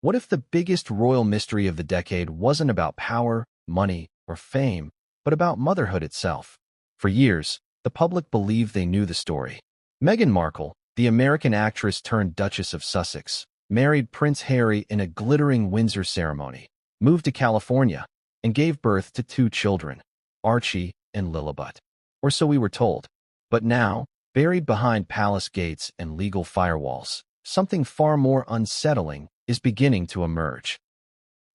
What if the biggest royal mystery of the decade wasn't about power, money, or fame, but about motherhood itself? For years, the public believed they knew the story. Meghan Markle, the American actress turned Duchess of Sussex, married Prince Harry in a glittering Windsor ceremony, moved to California, and gave birth to 2 children, Archie and Lilibet. Or so we were told. But now, buried behind palace gates and legal firewalls, something far more unsettling is beginning to emerge.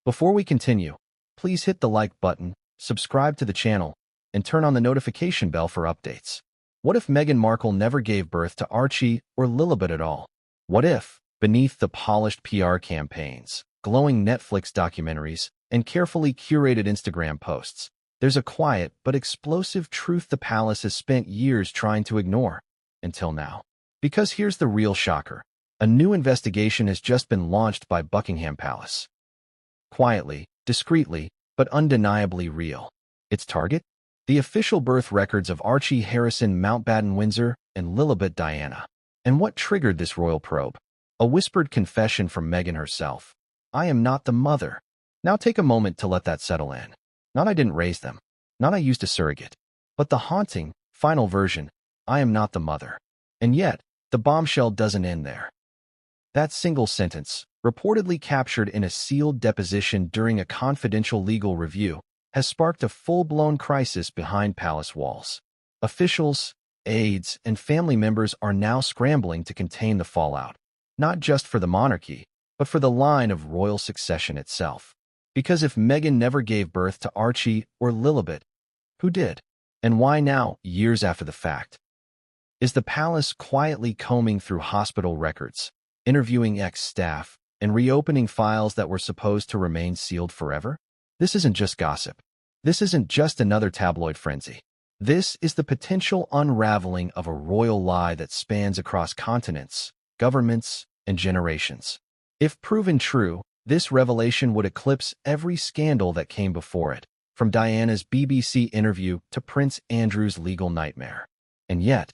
Before we continue, please hit the like button, subscribe to the channel, and turn on the notification bell for updates. What if Meghan Markle never gave birth to Archie or Lilibet at all? What if, beneath the polished PR campaigns, glowing Netflix documentaries, and carefully curated Instagram posts, there's a quiet but explosive truth the palace has spent years trying to ignore, until now? Because here's the real shocker. A new investigation has just been launched by Buckingham Palace. Quietly, discreetly, but undeniably real. Its target? The official birth records of Archie Harrison Mountbatten Windsor and Lilibet Diana. And what triggered this royal probe? A whispered confession from Meghan herself. I am not the mother. Now take a moment to let that settle in. Not I didn't raise them. Not I used a surrogate. But the haunting, final version, I am not the mother. And yet, the bombshell doesn't end there. That single sentence, reportedly captured in a sealed deposition during a confidential legal review, has sparked a full-blown crisis behind palace walls. Officials, aides, and family members are now scrambling to contain the fallout, not just for the monarchy, but for the line of royal succession itself. Because if Meghan never gave birth to Archie or Lilibet, who did? And why now, years after the fact? Is the palace quietly combing through hospital records, interviewing ex-staff, and reopening files that were supposed to remain sealed forever? This isn't just gossip. This isn't just another tabloid frenzy. This is the potential unraveling of a royal lie that spans across continents, governments, and generations. If proven true, this revelation would eclipse every scandal that came before it, from Diana's BBC interview to Prince Andrew's legal nightmare. And yet,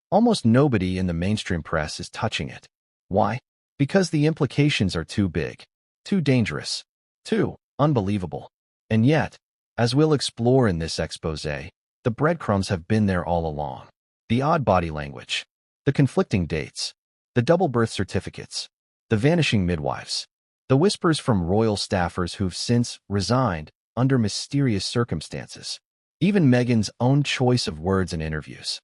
almost nobody in the mainstream press is touching it. Why? Because the implications are too big, too dangerous, too unbelievable. And yet, as we'll explore in this exposé, the breadcrumbs have been there all along. The odd body language, the conflicting dates, the double birth certificates, the vanishing midwives, the whispers from royal staffers who've since resigned under mysterious circumstances, even Meghan's own choice of words in interviews.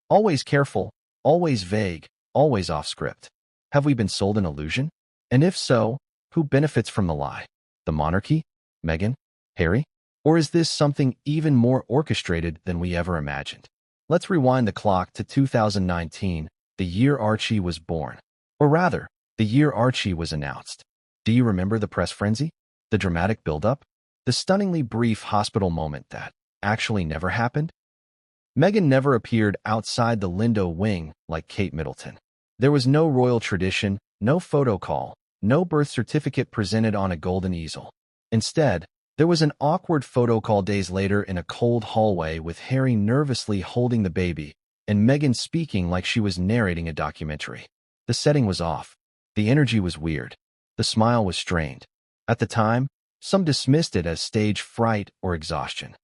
Always careful, always vague, always off script. Have we been sold an illusion? And if so, who benefits from the lie? The monarchy? Meghan? Harry? Or is this something even more orchestrated than we ever imagined? Let's rewind the clock to 2019, the year Archie was born. Or rather, the year Archie was announced. Do you remember the press frenzy? The dramatic buildup? The stunningly brief hospital moment that actually never happened? Meghan never appeared outside the Lindo wing like Kate Middleton. There was no royal tradition, no photo call, no birth certificate presented on a golden easel. Instead, there was an awkward photo call days later in a cold hallway with Harry nervously holding the baby and Meghan speaking like she was narrating a documentary. The setting was off. The energy was weird. The smile was strained. At the time, some dismissed it as stage fright or exhaustion.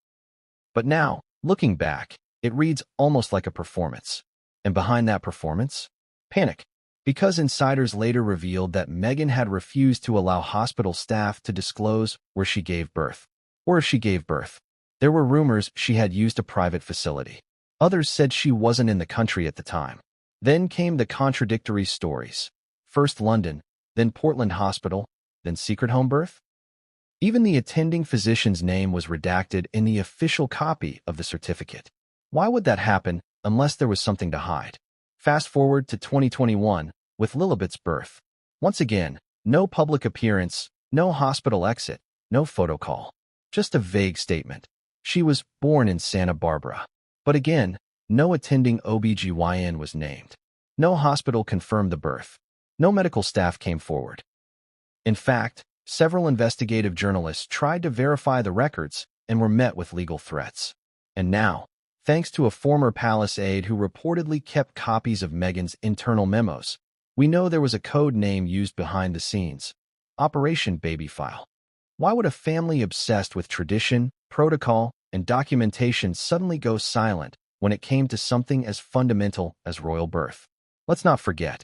But now, looking back, it reads almost like a performance. And behind that performance? Panic. Because insiders later revealed that Meghan had refused to allow hospital staff to disclose where she gave birth. Or if she gave birth. There were rumors she had used a private facility. Others said she wasn't in the country at the time. Then came the contradictory stories. First London, then Portland Hospital, then secret home birth? Even the attending physician's name was redacted in the official copy of the certificate. Why would that happen unless there was something to hide? Fast forward to 2021, with Lilibet's birth. Once again, no public appearance, no hospital exit, no photo call. Just a vague statement. She was born in Santa Barbara. But again, no attending OBGYN was named. No hospital confirmed the birth. No medical staff came forward. In fact, several investigative journalists tried to verify the records and were met with legal threats. And now, thanks to a former palace aide who reportedly kept copies of Meghan's internal memos, we know there was a code name used behind the scenes, Operation Baby File. Why would a family obsessed with tradition, protocol, and documentation suddenly go silent when it came to something as fundamental as royal birth? Let's not forget,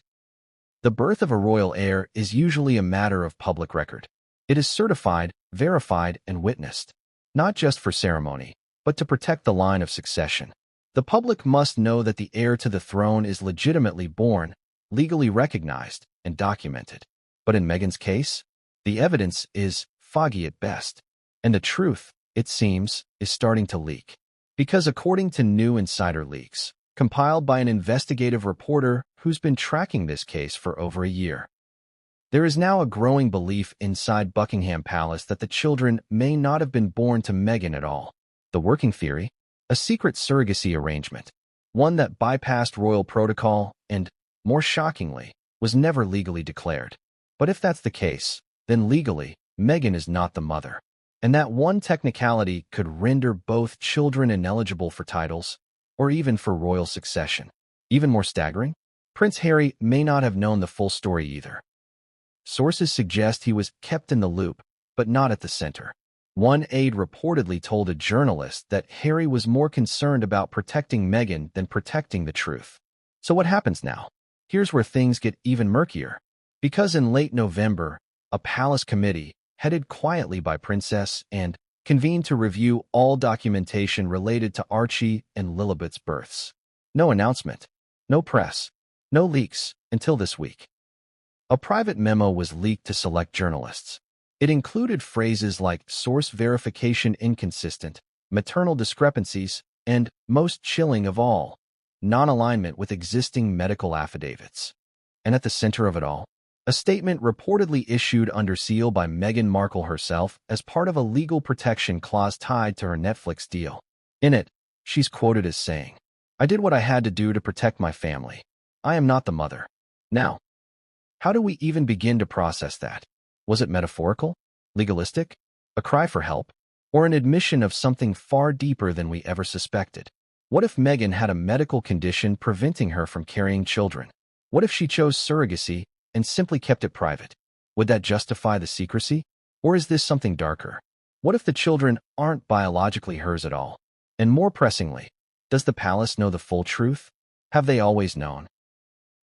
the birth of a royal heir is usually a matter of public record. It is certified, verified, and witnessed, not just for ceremony, but to protect the line of succession. The public must know that the heir to the throne is legitimately born, legally recognized, and documented. But in Meghan's case, the evidence is foggy at best, and the truth, it seems, is starting to leak. Because according to new insider leaks, compiled by an investigative reporter who's been tracking this case for over a year, there is now a growing belief inside Buckingham Palace that the children may not have been born to Meghan at all. The working theory? A secret surrogacy arrangement, one that bypassed royal protocol and, more shockingly, was never legally declared. But if that's the case, then legally, Meghan is not the mother. And that one technicality could render both children ineligible for titles, or even for royal succession. Even more staggering, Prince Harry may not have known the full story either. Sources suggest he was kept in the loop, but not at the center. One aide reportedly told a journalist that Harry was more concerned about protecting Meghan than protecting the truth. So what happens now? Here's where things get even murkier. Because in late November, a palace committee, headed quietly by Princess Anne, convened to review all documentation related to Archie and Lilibet's births. No announcement, no press, no leaks until this week. A private memo was leaked to select journalists. It included phrases like source verification inconsistent, maternal discrepancies, and, most chilling of all, non-alignment with existing medical affidavits. And at the center of it all, a statement reportedly issued under seal by Meghan Markle herself as part of a legal protection clause tied to her Netflix deal. In it, she's quoted as saying, "I did what I had to do to protect my family. I am not the mother." Now, how do we even begin to process that? Was it metaphorical? Legalistic? A cry for help? Or an admission of something far deeper than we ever suspected? What if Meghan had a medical condition preventing her from carrying children? What if she chose surrogacy and simply kept it private? Would that justify the secrecy? Or is this something darker? What if the children aren't biologically hers at all? And more pressingly, does the palace know the full truth? Have they always known?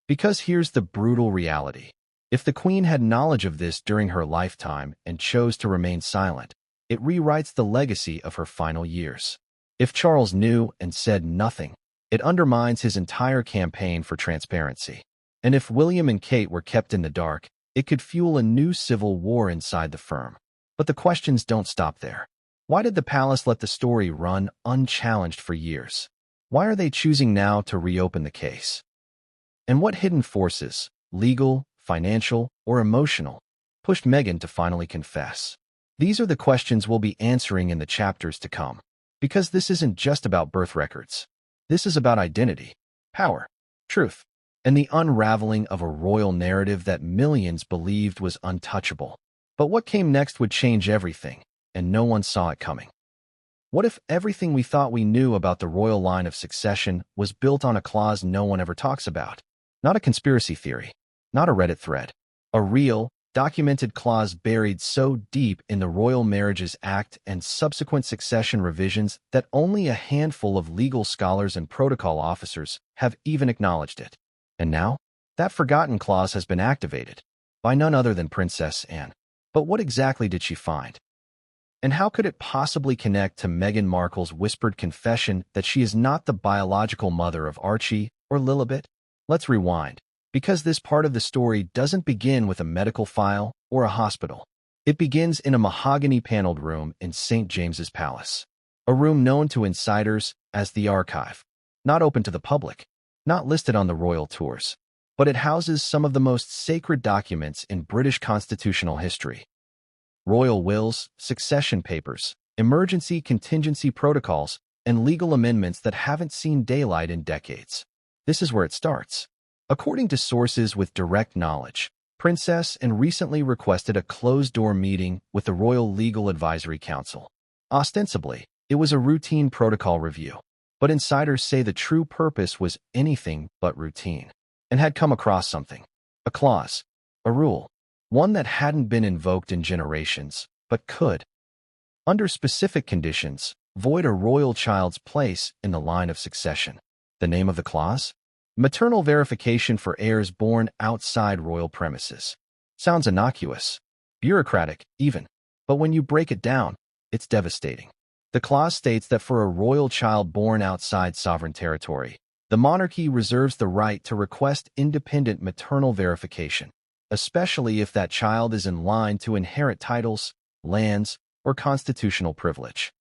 Because here's the brutal reality. If the Queen had knowledge of this during her lifetime and chose to remain silent, it rewrites the legacy of her final years. If Charles knew and said nothing, it undermines his entire campaign for transparency. And if William and Kate were kept in the dark, it could fuel a new civil war inside the firm. But the questions don't stop there. Why did the palace let the story run unchallenged for years? Why are they choosing now to reopen the case? And what hidden forces, legal, financial, or emotional, pushed Meghan to finally confess? These are the questions we'll be answering in the chapters to come. Because this isn't just about birth records. This is about identity, power, truth, and the unraveling of a royal narrative that millions believed was untouchable. But what came next would change everything, and no one saw it coming. What if everything we thought we knew about the royal line of succession was built on a clause no one ever talks about? Not a conspiracy theory, not a Reddit thread. A real, documented clause buried so deep in the Royal Marriages Act and subsequent succession revisions that only a handful of legal scholars and protocol officers have even acknowledged it. And now, that forgotten clause has been activated by none other than Princess Anne. But what exactly did she find? And how could it possibly connect to Meghan Markle's whispered confession that she is not the biological mother of Archie or Lilibet? Let's rewind, because this part of the story doesn't begin with a medical file or a hospital. It begins in a mahogany-paneled room in St. James's Palace, a room known to insiders as the Archive, not open to the public, not listed on the royal tours, but it houses some of the most sacred documents in British constitutional history. Royal wills, succession papers, emergency contingency protocols, and legal amendments that haven't seen daylight in decades. This is where it starts. According to sources with direct knowledge, Princess Anne recently requested a closed-door meeting with the Royal Legal Advisory Council. Ostensibly, it was a routine protocol review, but insiders say the true purpose was anything but routine, and had come across something. A clause, a rule, one that hadn't been invoked in generations, but could, under specific conditions, void a royal child's place in the line of succession. The name of the clause? Maternal verification for heirs born outside royal premises. Sounds innocuous, bureaucratic even, but when you break it down, it's devastating. The clause states that for a royal child born outside sovereign territory, the monarchy reserves the right to request independent maternal verification, especially if that child is in line to inherit titles, lands, or constitutional privilege.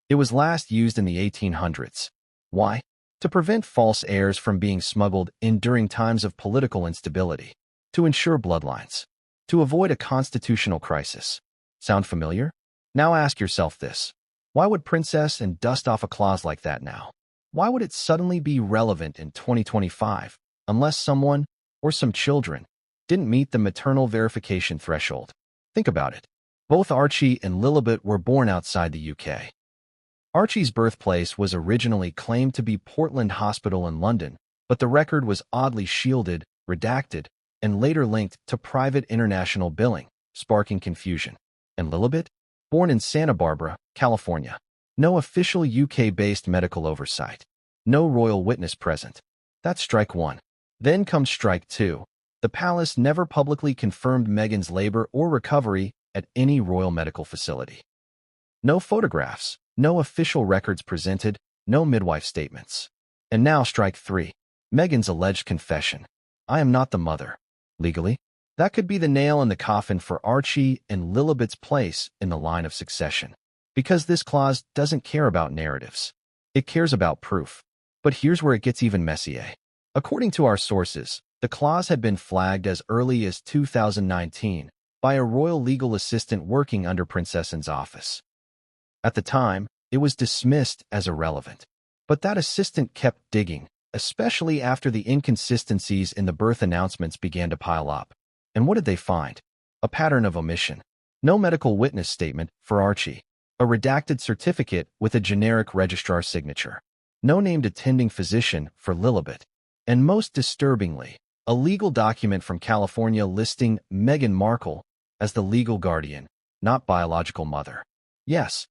It was last used in the 1800s. Why? To prevent false heirs from being smuggled in during times of political instability, to ensure bloodlines, to avoid a constitutional crisis. Sound familiar? Now ask yourself this. Why would Princess and dust off a clause like that now? Why would it suddenly be relevant in 2025 unless someone, or some children, didn't meet the maternal verification threshold? Think about it. Both Archie and Lilibet were born outside the UK. Archie's birthplace was originally claimed to be Portland Hospital in London, but the record was oddly shielded, redacted, and later linked to private international billing, sparking confusion. And Lillibet? Born in Santa Barbara, California. No official UK-based medical oversight. No royal witness present. That's strike one. Then comes strike two. The palace never publicly confirmed Meghan's labor or recovery at any royal medical facility. No photographs, no official records presented, no midwife statements. And now strike three. Meghan's alleged confession. I am not the mother. Legally, that could be the nail in the coffin for Archie and Lilibet's place in the line of succession. Because this clause doesn't care about narratives. It cares about proof. But here's where it gets even messier. According to our sources, the clause had been flagged as early as 2019 by a royal legal assistant working under Princess Anne's office. At the time, it was dismissed as irrelevant. But that assistant kept digging, especially after the inconsistencies in the birth announcements began to pile up. And what did they find? A pattern of omission. No medical witness statement for Archie. A redacted certificate with a generic registrar signature. No named attending physician for Lilibet. And most disturbingly, a legal document from California listing Meghan Markle as the legal guardian, not biological mother. Yes,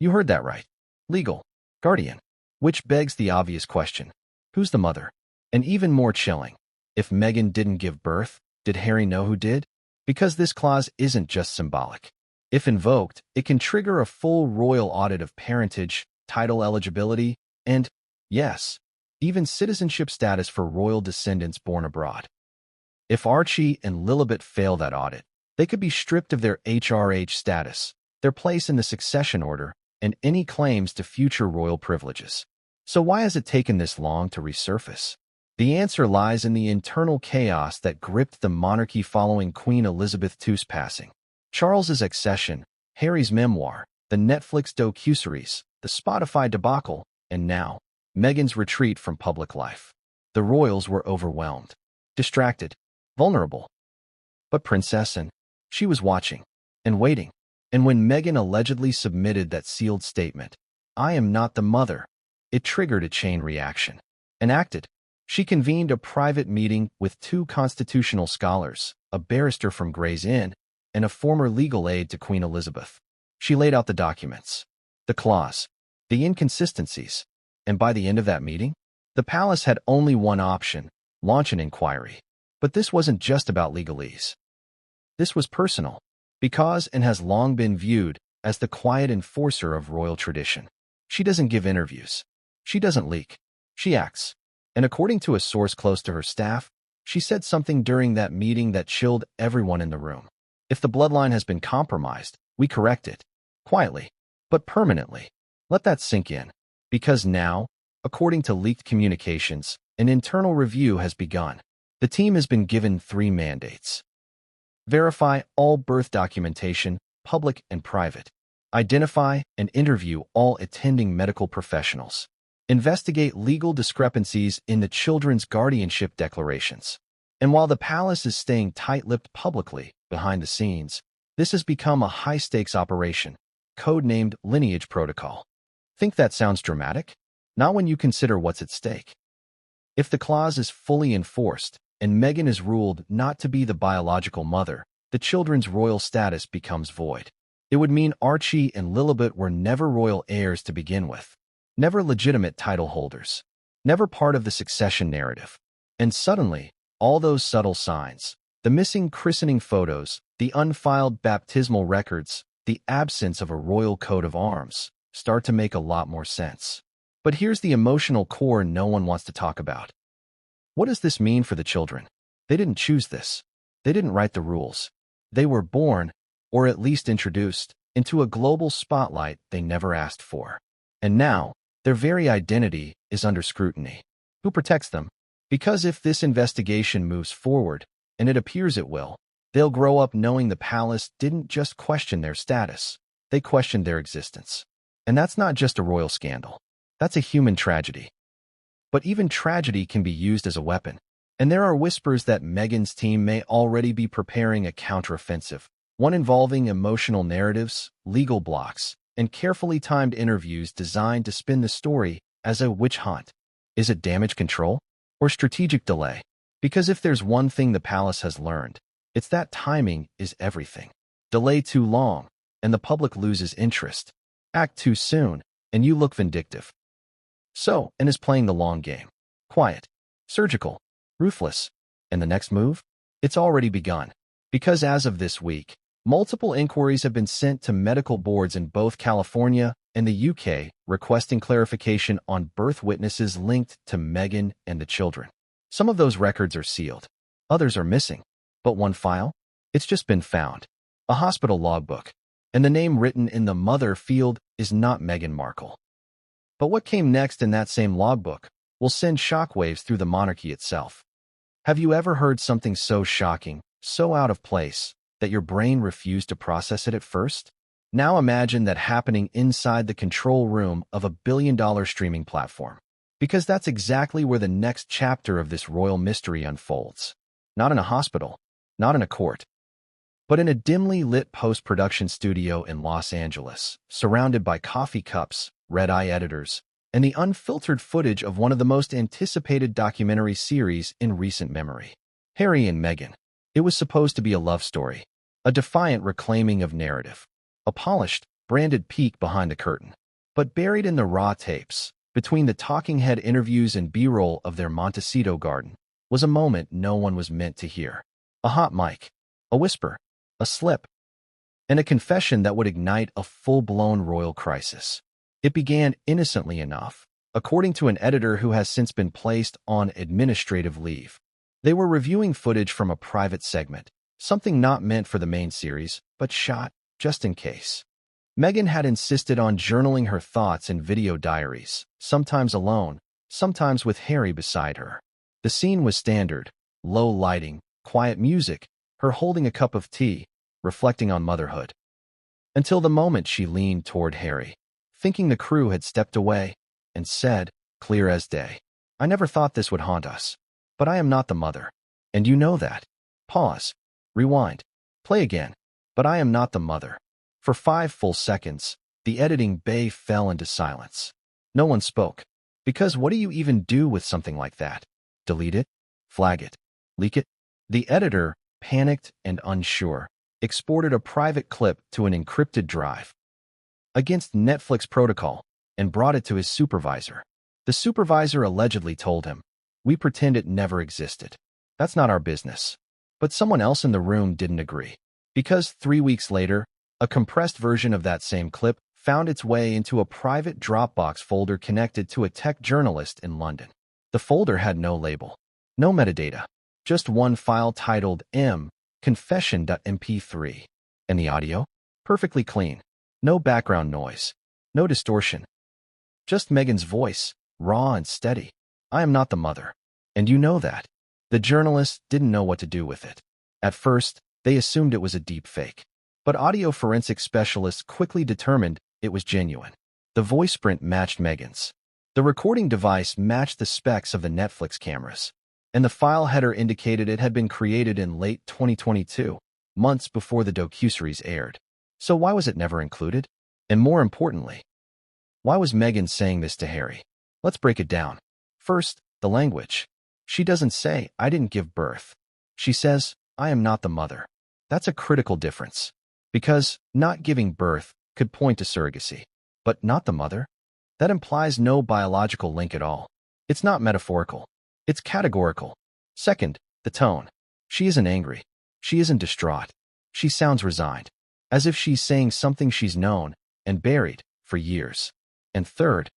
you heard that right. Legal guardian. Which begs the obvious question. Who's the mother? And even more chilling, if Meghan didn't give birth, did Harry know who did? Because this clause isn't just symbolic. If invoked, it can trigger a full royal audit of parentage, title eligibility, and, yes, even citizenship status for royal descendants born abroad. If Archie and Lilibet fail that audit, they could be stripped of their HRH status, their place in the succession order, and any claims to future royal privileges. So why has it taken this long to resurface? The answer lies in the internal chaos that gripped the monarchy following Queen Elizabeth II's passing. Charles's accession, Harry's memoir, the Netflix docuseries, the Spotify debacle, and now, Meghan's retreat from public life. The royals were overwhelmed, distracted, vulnerable. But Princess Anne, she was watching and waiting. And when Meghan allegedly submitted that sealed statement, I am not the mother, it triggered a chain reaction. Enacted. She convened a private meeting with two constitutional scholars, a barrister from Gray's Inn, and a former legal aide to Queen Elizabeth. She laid out the documents, the clause, the inconsistencies, and by the end of that meeting, the palace had only one option, launch an inquiry. But this wasn't just about legalese. This was personal, because Anne has long been viewed as the quiet enforcer of royal tradition. She doesn't give interviews. She doesn't leak. She acts. And according to a source close to her staff, she said something during that meeting that chilled everyone in the room. If the bloodline has been compromised, we correct it. Quietly, but permanently. Let that sink in. Because now, according to leaked communications, an internal review has begun. The team has been given 3 mandates. Verify all birth documentation, public and private. Identify and interview all attending medical professionals. Investigate legal discrepancies in the children's guardianship declarations. And while the palace is staying tight-lipped publicly, behind the scenes, this has become a high-stakes operation, codenamed Lineage Protocol. Think that sounds dramatic? Not when you consider what's at stake. If the clause is fully enforced, and Meghan is ruled not to be the biological mother, the children's royal status becomes void. It would mean Archie and Lilibet were never royal heirs to begin with, never legitimate title holders, never part of the succession narrative. And suddenly, all those subtle signs, the missing christening photos, the unfiled baptismal records, the absence of a royal coat of arms, start to make a lot more sense. But here's the emotional core no one wants to talk about. What does this mean for the children? They didn't choose this. They didn't write the rules. They were born, or at least introduced, into a global spotlight they never asked for. And now, their very identity is under scrutiny. Who protects them? Because if this investigation moves forward, and it appears it will, they'll grow up knowing the palace didn't just question their status, they questioned their existence. And that's not just a royal scandal. That's a human tragedy. But even tragedy can be used as a weapon. And there are whispers that Meghan's team may already be preparing a counteroffensive, one involving emotional narratives, legal blocks, and carefully timed interviews designed to spin the story as a witch hunt. Is it damage control or strategic delay? Because if there's one thing the palace has learned, it's that timing is everything. Delay too long, and the public loses interest. Act too soon, and you look vindictive. So, and is playing the long game. Quiet, surgical, ruthless. And the next move? It's already begun. Because as of this week, multiple inquiries have been sent to medical boards in both California and the UK requesting clarification on birth witnesses linked to Meghan and the children. Some of those records are sealed. Others are missing. But one file? It's just been found. A hospital logbook. And the name written in the mother field is not Meghan Markle. But what came next in that same logbook will send shockwaves through the monarchy itself. Have you ever heard something so shocking, so out of place, that your brain refused to process it at first? Now imagine that happening inside the control room of a billion-dollar streaming platform. Because that's exactly where the next chapter of this royal mystery unfolds. Not in a hospital, not in a court, but in a dimly lit post-production studio in Los Angeles, surrounded by coffee cups, red-eye editors, and the unfiltered footage of one of the most anticipated documentary series in recent memory. Harry and Meghan. It was supposed to be a love story, a defiant reclaiming of narrative, a polished, branded peek behind the curtain. But buried in the raw tapes, between the talking head interviews and B-roll of their Montecito garden, was a moment no one was meant to hear. A hot mic, a whisper, a slip, and a confession that would ignite a full-blown royal crisis. It began innocently enough, according to an editor who has since been placed on administrative leave. They were reviewing footage from a private segment, something not meant for the main series, but shot just in case. Meghan had insisted on journaling her thoughts in video diaries, sometimes alone, sometimes with Harry beside her. The scene was standard, low lighting, quiet music, her holding a cup of tea, reflecting on motherhood. Until the moment she leaned toward Harry, thinking the crew had stepped away, and said, clear as day, I never thought this would haunt us. But I am not the mother. And you know that. Pause. Rewind. Play again. But I am not the mother. For 5 full seconds, the editing bay fell into silence. No one spoke. Because what do you even do with something like that? Delete it? Flag it? Leak it? The editor, panicked and unsure, exported a private clip to an encrypted drive against Netflix protocol and brought it to his supervisor. The supervisor allegedly told him, we pretend it never existed. That's not our business. But someone else in the room didn't agree. Because 3 weeks later, a compressed version of that same clip found its way into a private Dropbox folder connected to a tech journalist in London. The folder had no label, no metadata, just one file titled confession.mp3. And the audio? Perfectly clean. No background noise. No distortion. Just Meghan's voice, raw and steady. I am not the mother. And you know that. The journalists didn't know what to do with it. At first, they assumed it was a deep fake. But audio forensic specialists quickly determined it was genuine. The voice print matched Meghan's. The recording device matched the specs of the Netflix cameras. And the file header indicated it had been created in late 2022, months before the docuseries aired. So why was it never included? And more importantly, why was Meghan saying this to Harry? Let's break it down. First, the language. She doesn't say, I didn't give birth. She says, I am not the mother. That's a critical difference. Because not giving birth could point to surrogacy, but not the mother? That implies no biological link at all. It's not metaphorical. It's categorical. Second, the tone. She isn't angry. She isn't distraught. She sounds resigned, as if she's saying something she's known and buried for years. And third,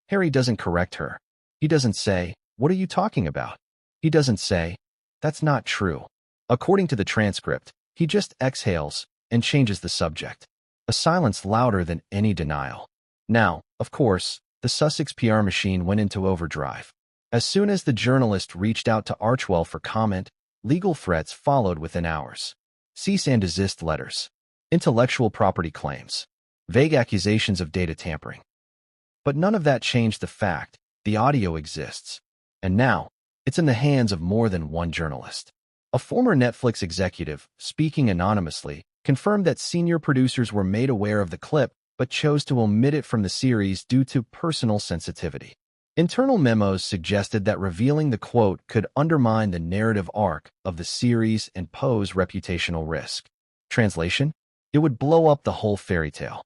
Harry doesn't correct her. He doesn't say, "What are you talking about?" He doesn't say, "That's not true." According to the transcript, he just exhales and changes the subject. A silence louder than any denial. Now, of course, the Sussex PR machine went into overdrive. As soon as the journalist reached out to Archwell for comment, legal threats followed within hours. Cease and desist letters, intellectual property claims, vague accusations of data tampering. But none of that changed the fact the audio exists. And now, it's in the hands of more than one journalist. A former Netflix executive, speaking anonymously, confirmed that senior producers were made aware of the clip but chose to omit it from the series due to personal sensitivity. Internal memos suggested that revealing the quote could undermine the narrative arc of the series and pose reputational risk. Translation? It would blow up the whole fairy tale.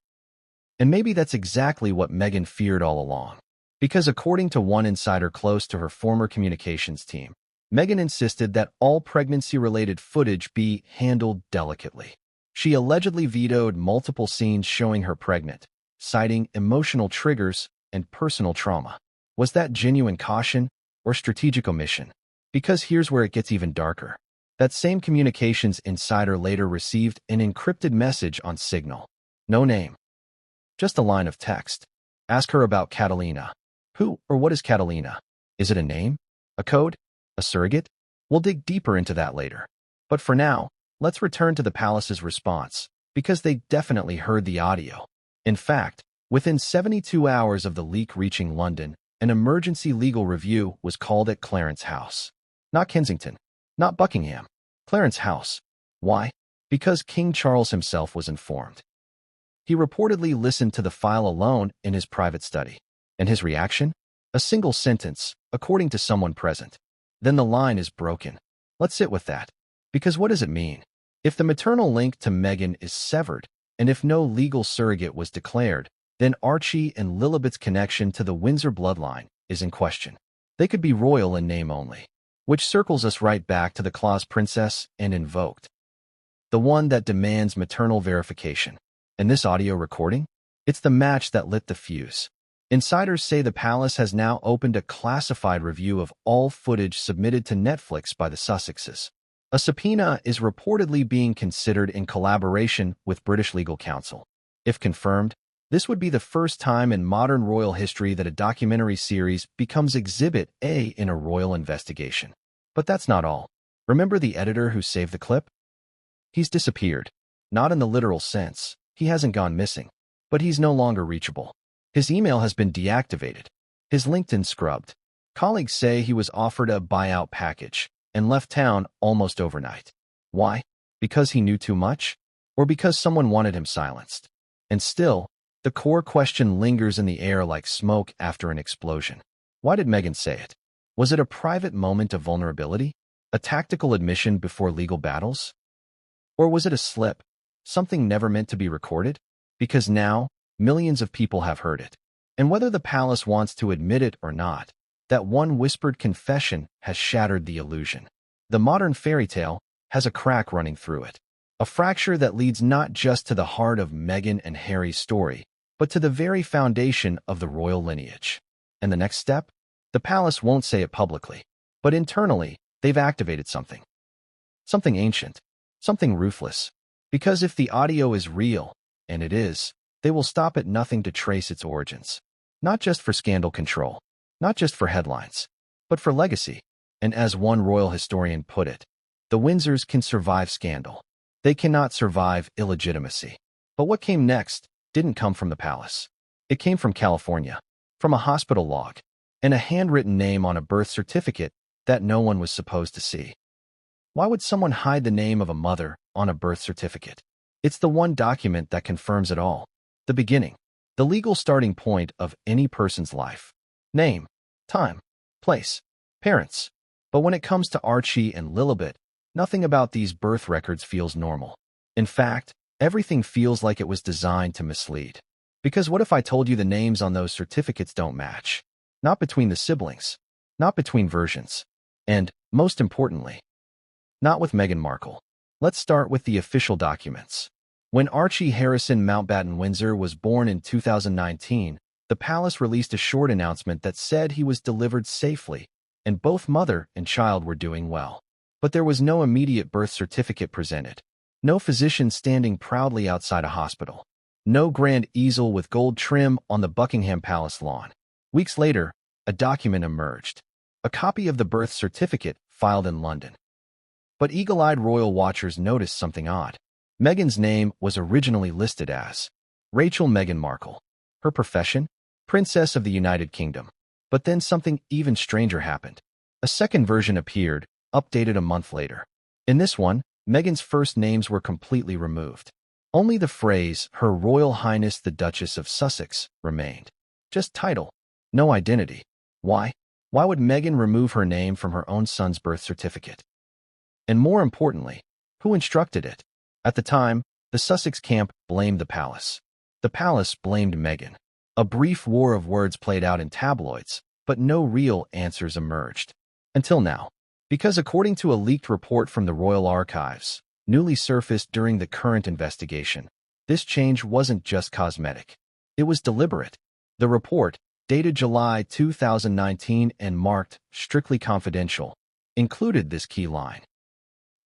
And maybe that's exactly what Meghan feared all along. Because according to one insider close to her former communications team, Meghan insisted that all pregnancy-related footage be handled delicately. She allegedly vetoed multiple scenes showing her pregnant, citing emotional triggers and personal trauma. Was that genuine caution or strategic omission? Because here's where it gets even darker. That same communications insider later received an encrypted message on Signal. No name. Just a line of text. Ask her about Catalina. Who or what is Catalina? Is it a name? A code? A surrogate? We'll dig deeper into that later. But for now, let's return to the palace's response, because they definitely heard the audio. In fact, within 72 hours of the leak reaching London, an emergency legal review was called at Clarence House. Not Kensington, not Buckingham, Clarence House. Why? Because King Charles himself was informed. He reportedly listened to the file alone in his private study. And his reaction? A single sentence, according to someone present. Then the line is broken. Let's sit with that. Because what does it mean? If the maternal link to Meghan is severed, and if no legal surrogate was declared, then Archie and Lilibet's connection to the Windsor bloodline is in question. They could be royal in name only, which circles us right back to the clause princess and invoked. The one that demands maternal verification. And this audio recording? It's the match that lit the fuse. Insiders say the palace has now opened a classified review of all footage submitted to Netflix by the Sussexes. A subpoena is reportedly being considered in collaboration with British legal counsel. If confirmed, this would be the first time in modern royal history that a documentary series becomes Exhibit A in a royal investigation. But that's not all. Remember the editor who saved the clip? He's disappeared. Not in the literal sense. He hasn't gone missing. But he's no longer reachable. His email has been deactivated. His LinkedIn scrubbed. Colleagues say he was offered a buyout package and left town almost overnight. Why? Because he knew too much? Or because someone wanted him silenced? And still, the core question lingers in the air like smoke after an explosion. Why did Meghan say it? Was it a private moment of vulnerability? A tactical admission before legal battles? Or was it a slip? Something never meant to be recorded? Because now, millions of people have heard it. And whether the palace wants to admit it or not, that one whispered confession has shattered the illusion. The modern fairy tale has a crack running through it. A fracture that leads not just to the heart of Meghan and Harry's story, but to the very foundation of the royal lineage. And the next step? The palace won't say it publicly, but internally, they've activated something. Something ancient. Something ruthless. Because if the audio is real, and it is, they will stop at nothing to trace its origins. Not just for scandal control. Not just for headlines, but for legacy. And as one royal historian put it, the Windsors can survive scandal. They cannot survive illegitimacy. But what came next didn't come from the palace. It came from California, from a hospital log, and a handwritten name on a birth certificate that no one was supposed to see. Why would someone hide the name of a mother on a birth certificate? It's the one document that confirms it all. The beginning, the legal starting point of any person's life. Name, time, place, parents. But when it comes to Archie and Lilibet, Nothing about these birth records feels normal. In fact, everything feels like it was designed to mislead. Because what if I told you the names on those certificates don't match? Not between the siblings, not between versions, and, most importantly, not with Meghan Markle. Let's start with the official documents. When Archie Harrison Mountbatten Windsor was born in 2019, the palace released a short announcement that said he was delivered safely, and both mother and child were doing well. But there was no immediate birth certificate presented. No physician standing proudly outside a hospital. No grand easel with gold trim on the Buckingham Palace lawn. Weeks later, a document emerged. A copy of the birth certificate filed in London. But eagle-eyed royal watchers noticed something odd. Meghan's name was originally listed as Rachel Meghan Markle. Her profession? Princess of the United Kingdom. But then something even stranger happened. A second version appeared, updated a month later. In this one, Meghan's first names were completely removed. Only the phrase, Her Royal Highness the Duchess of Sussex, remained. Just title, no identity. Why? Why would Meghan remove her name from her own son's birth certificate? And more importantly, who instructed it? At the time, the Sussex camp blamed the palace. The palace blamed Meghan. A brief war of words played out in tabloids, but no real answers emerged. Until now. Because according to a leaked report from the Royal Archives, newly surfaced during the current investigation, this change wasn't just cosmetic. It was deliberate. The report, dated July 2019 and marked strictly confidential, included this key line.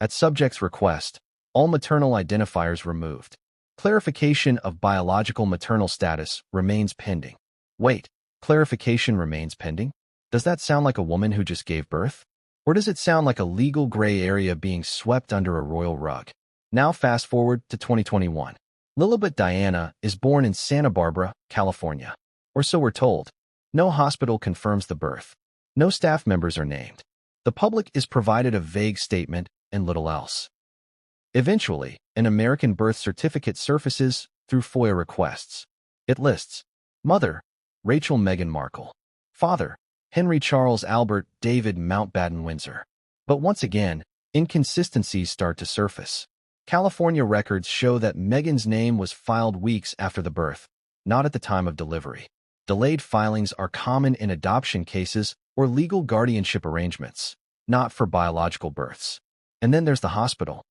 At subject's request, all maternal identifiers removed. Clarification of biological maternal status remains pending. Wait, clarification remains pending? Does that sound like a woman who just gave birth? Or does it sound like a legal gray area being swept under a royal rug? Now fast forward to 2021. Lillibet Diana is born in Santa Barbara, California. Or so we're told. No hospital confirms the birth. No staff members are named. The public is provided a vague statement and little else. Eventually, an American birth certificate surfaces through FOIA requests. It lists Mother, Rachel Meghan Markle. Father, Henry Charles Albert David Mountbatten Windsor. But once again, inconsistencies start to surface. California records show that Meghan's name was filed weeks after the birth, not at the time of delivery. Delayed filings are common in adoption cases or legal guardianship arrangements, not for biological births. And then there's the hospital.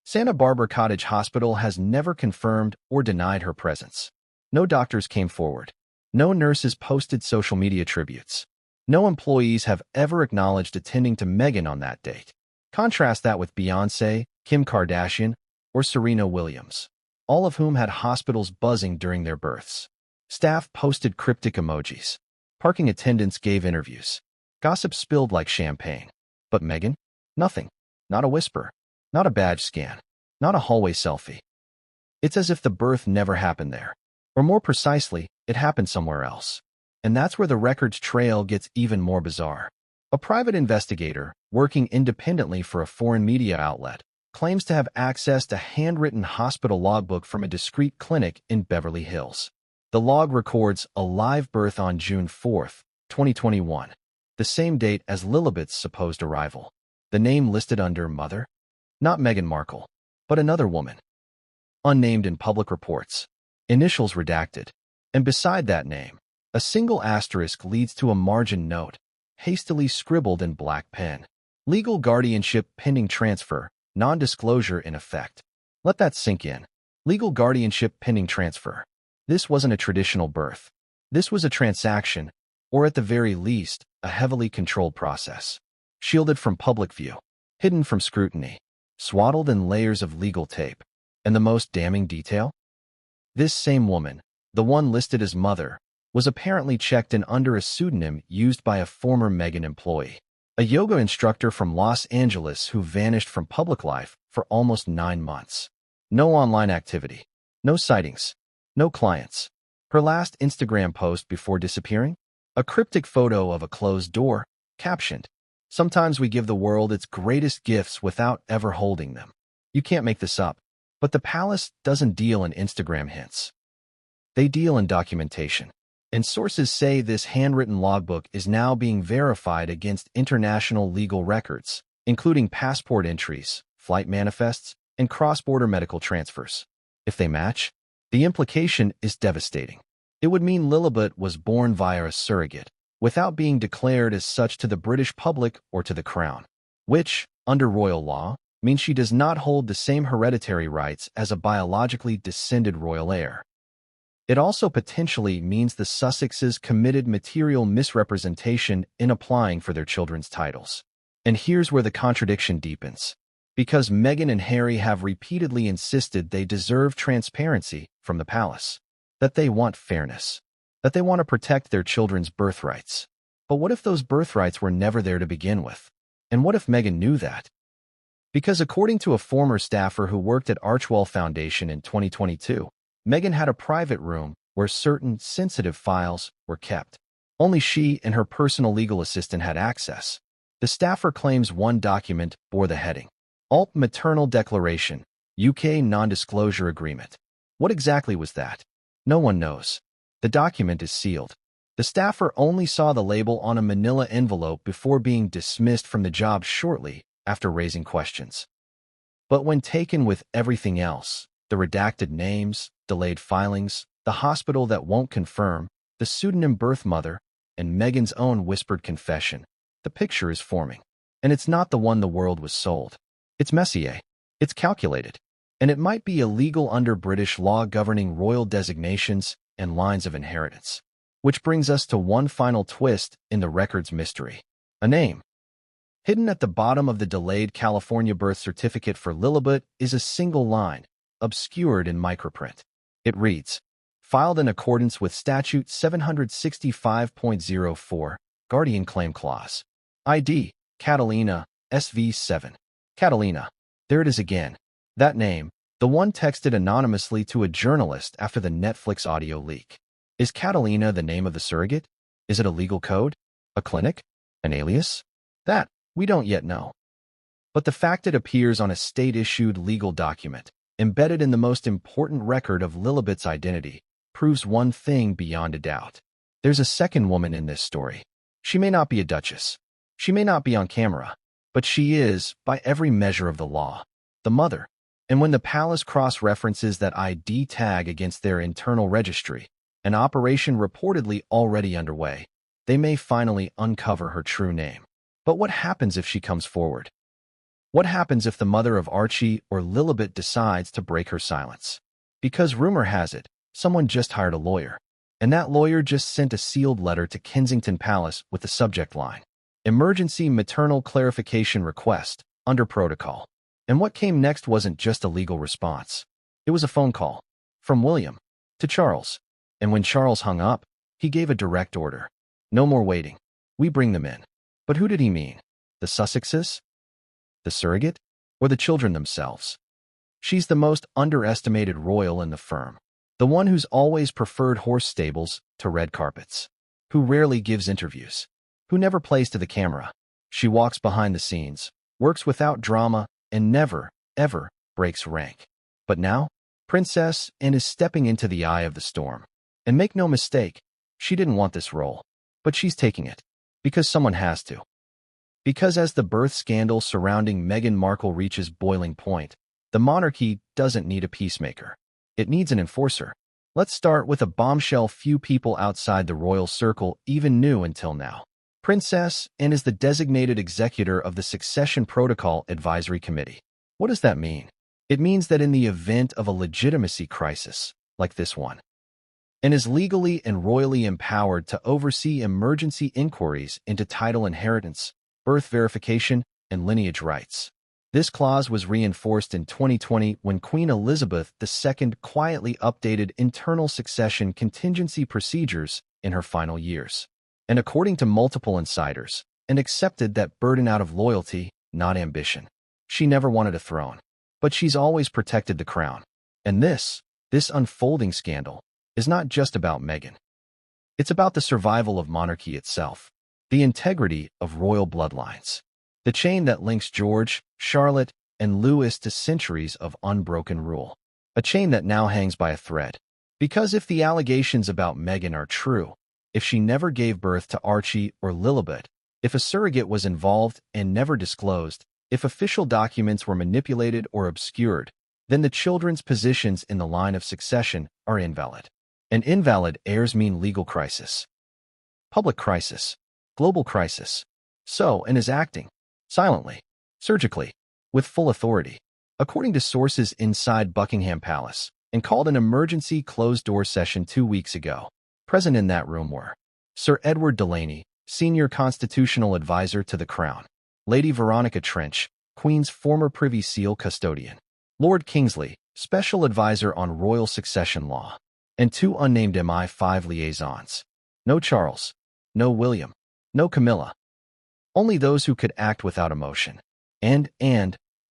Santa Barbara Cottage Hospital has never confirmed or denied her presence. No doctors came forward. No nurses posted social media tributes. No employees have ever acknowledged attending to Meghan on that date. Contrast that with Beyoncé, Kim Kardashian, or Serena Williams, all of whom had hospitals buzzing during their births. Staff posted cryptic emojis. Parking attendants gave interviews. Gossip spilled like champagne. But Meghan? Nothing. Not a whisper. Not a badge scan. Not a hallway selfie. It's as if the birth never happened there. Or more precisely, it happened somewhere else. And that's where the records trail gets even more bizarre. A private investigator, working independently for a foreign media outlet, claims to have access to handwritten hospital logbook from a discreet clinic in Beverly Hills. The log records a live birth on June 4, 2021, the same date as Lillibet's supposed arrival. The name listed under Mother? Not Meghan Markle, but another woman. Unnamed in public reports. Initials redacted. And beside that name, a single asterisk leads to a margin note, hastily scribbled in black pen. Legal guardianship pending transfer, non-disclosure in effect. Let that sink in. Legal guardianship pending transfer. This wasn't a traditional birth. This was a transaction, or at the very least, a heavily controlled process. Shielded from public view. Hidden from scrutiny. Swaddled in layers of legal tape. And the most damning detail? This same woman, the one listed as Mother, was apparently checked in under a pseudonym used by a former Meghan employee, a yoga instructor from Los Angeles who vanished from public life for almost 9 months. No online activity, no sightings, no clients. Her last Instagram post before disappearing? A cryptic photo of a closed door, captioned, "Sometimes we give the world its greatest gifts without ever holding them." You can't make this up. But the palace doesn't deal in Instagram hints. They deal in documentation. And sources say this handwritten logbook is now being verified against international legal records, including passport entries, flight manifests, and cross-border medical transfers. If they match, the implication is devastating. It would mean Lillibet was born via a surrogate, without being declared as such to the British public or to the Crown, which, under royal law, means she does not hold the same hereditary rights as a biologically descended royal heir. It also potentially means the Sussexes committed material misrepresentation in applying for their children's titles. And here's where the contradiction deepens. Because Meghan and Harry have repeatedly insisted they deserve transparency from the palace, that they want fairness, that they want to protect their children's birthrights. But what if those birthrights were never there to begin with? And what if Meghan knew that? Because according to a former staffer who worked at Archwell Foundation in 2022, Meghan had a private room where certain sensitive files were kept. Only she and her personal legal assistant had access. The staffer claims one document bore the heading, Alt Maternal Declaration, UK Non-Disclosure Agreement. What exactly was that? No one knows. The document is sealed. The staffer only saw the label on a manila envelope before being dismissed from the job shortly after raising questions. But when taken with everything else, the redacted names, delayed filings, the hospital that won't confirm, the pseudonym birth mother, and Meghan's own whispered confession, the picture is forming. And it's not the one the world was sold. It's Messier. It's calculated. And it might be illegal under British law governing royal designations and lines of inheritance. Which brings us to one final twist in the record's mystery. A name. Hidden at the bottom of the delayed California birth certificate for Lillibet is a single line, obscured in microprint. It reads, filed in accordance with Statute 765.04, Guardian Claim Clause. ID, Catalina, SV7. Catalina. There it is again. That name, the one texted anonymously to a journalist after the Netflix audio leak. Is Catalina the name of the surrogate? Is it a legal code? A clinic? An alias? That, we don't yet know. But the fact it appears on a state-issued legal document, embedded in the most important record of Lillibet's identity, proves one thing beyond a doubt. There's a second woman in this story. She may not be a duchess. She may not be on camera. But she is, by every measure of the law, the mother. And when the palace cross-references that ID tag against their internal registry, an operation reportedly already underway, they may finally uncover her true name. But what happens if she comes forward? What happens if the mother of Archie or Lilibet decides to break her silence? Because rumor has it, someone just hired a lawyer. And that lawyer just sent a sealed letter to Kensington Palace with the subject line, Emergency Maternal Clarification Request, under protocol. And what came next wasn't just a legal response. It was a phone call. From William to Charles. And when Charles hung up, he gave a direct order. No more waiting. We bring them in. But who did he mean? The Sussexes? The surrogate? Or the children themselves? She's the most underestimated royal in the firm. The one who's always preferred horse stables to red carpets. Who rarely gives interviews. Who never plays to the camera. She walks behind the scenes, works without drama, and never, ever breaks rank. But now, Princess Anne is stepping into the eye of the storm. And make no mistake, she didn't want this role. But she's taking it. Because someone has to. Because as the birth scandal surrounding Meghan Markle reaches boiling point, the monarchy doesn't need a peacemaker. It needs an enforcer. Let's start with a bombshell few people outside the royal circle even knew until now. Princess Anne is the designated executor of the Succession Protocol Advisory Committee. What does that mean? It means that in the event of a legitimacy crisis, like this one, Anne is legally and royally empowered to oversee emergency inquiries into title inheritance, birth verification, and lineage rights. This clause was reinforced in 2020 when Queen Elizabeth II quietly updated internal succession contingency procedures in her final years. And according to multiple insiders, and accepted that burden out of loyalty, not ambition. She never wanted a throne, but she's always protected the crown. And this unfolding scandal is not just about Meghan. It's about the survival of monarchy itself, the integrity of royal bloodlines, the chain that links George, Charlotte, and Louis to centuries of unbroken rule, a chain that now hangs by a thread. Because if the allegations about Meghan are true, if she never gave birth to Archie or Lilibet, if a surrogate was involved and never disclosed, If official documents were manipulated or obscured, then the children's positions in the line of succession are invalid. And invalid heirs mean legal crisis, public crisis, global crisis. So, and is acting silently, surgically, with full authority, according to sources inside Buckingham Palace, and called an emergency closed-door session 2 weeks ago. Present in that room were Sir Edward Delaney, senior constitutional advisor to the Crown, Lady Veronica Trench, Queen's former Privy Seal custodian, Lord Kingsley, special advisor on royal succession law, and 2 unnamed MI5 liaisons. No Charles, no William, no Camilla. Only those who could act without emotion. And,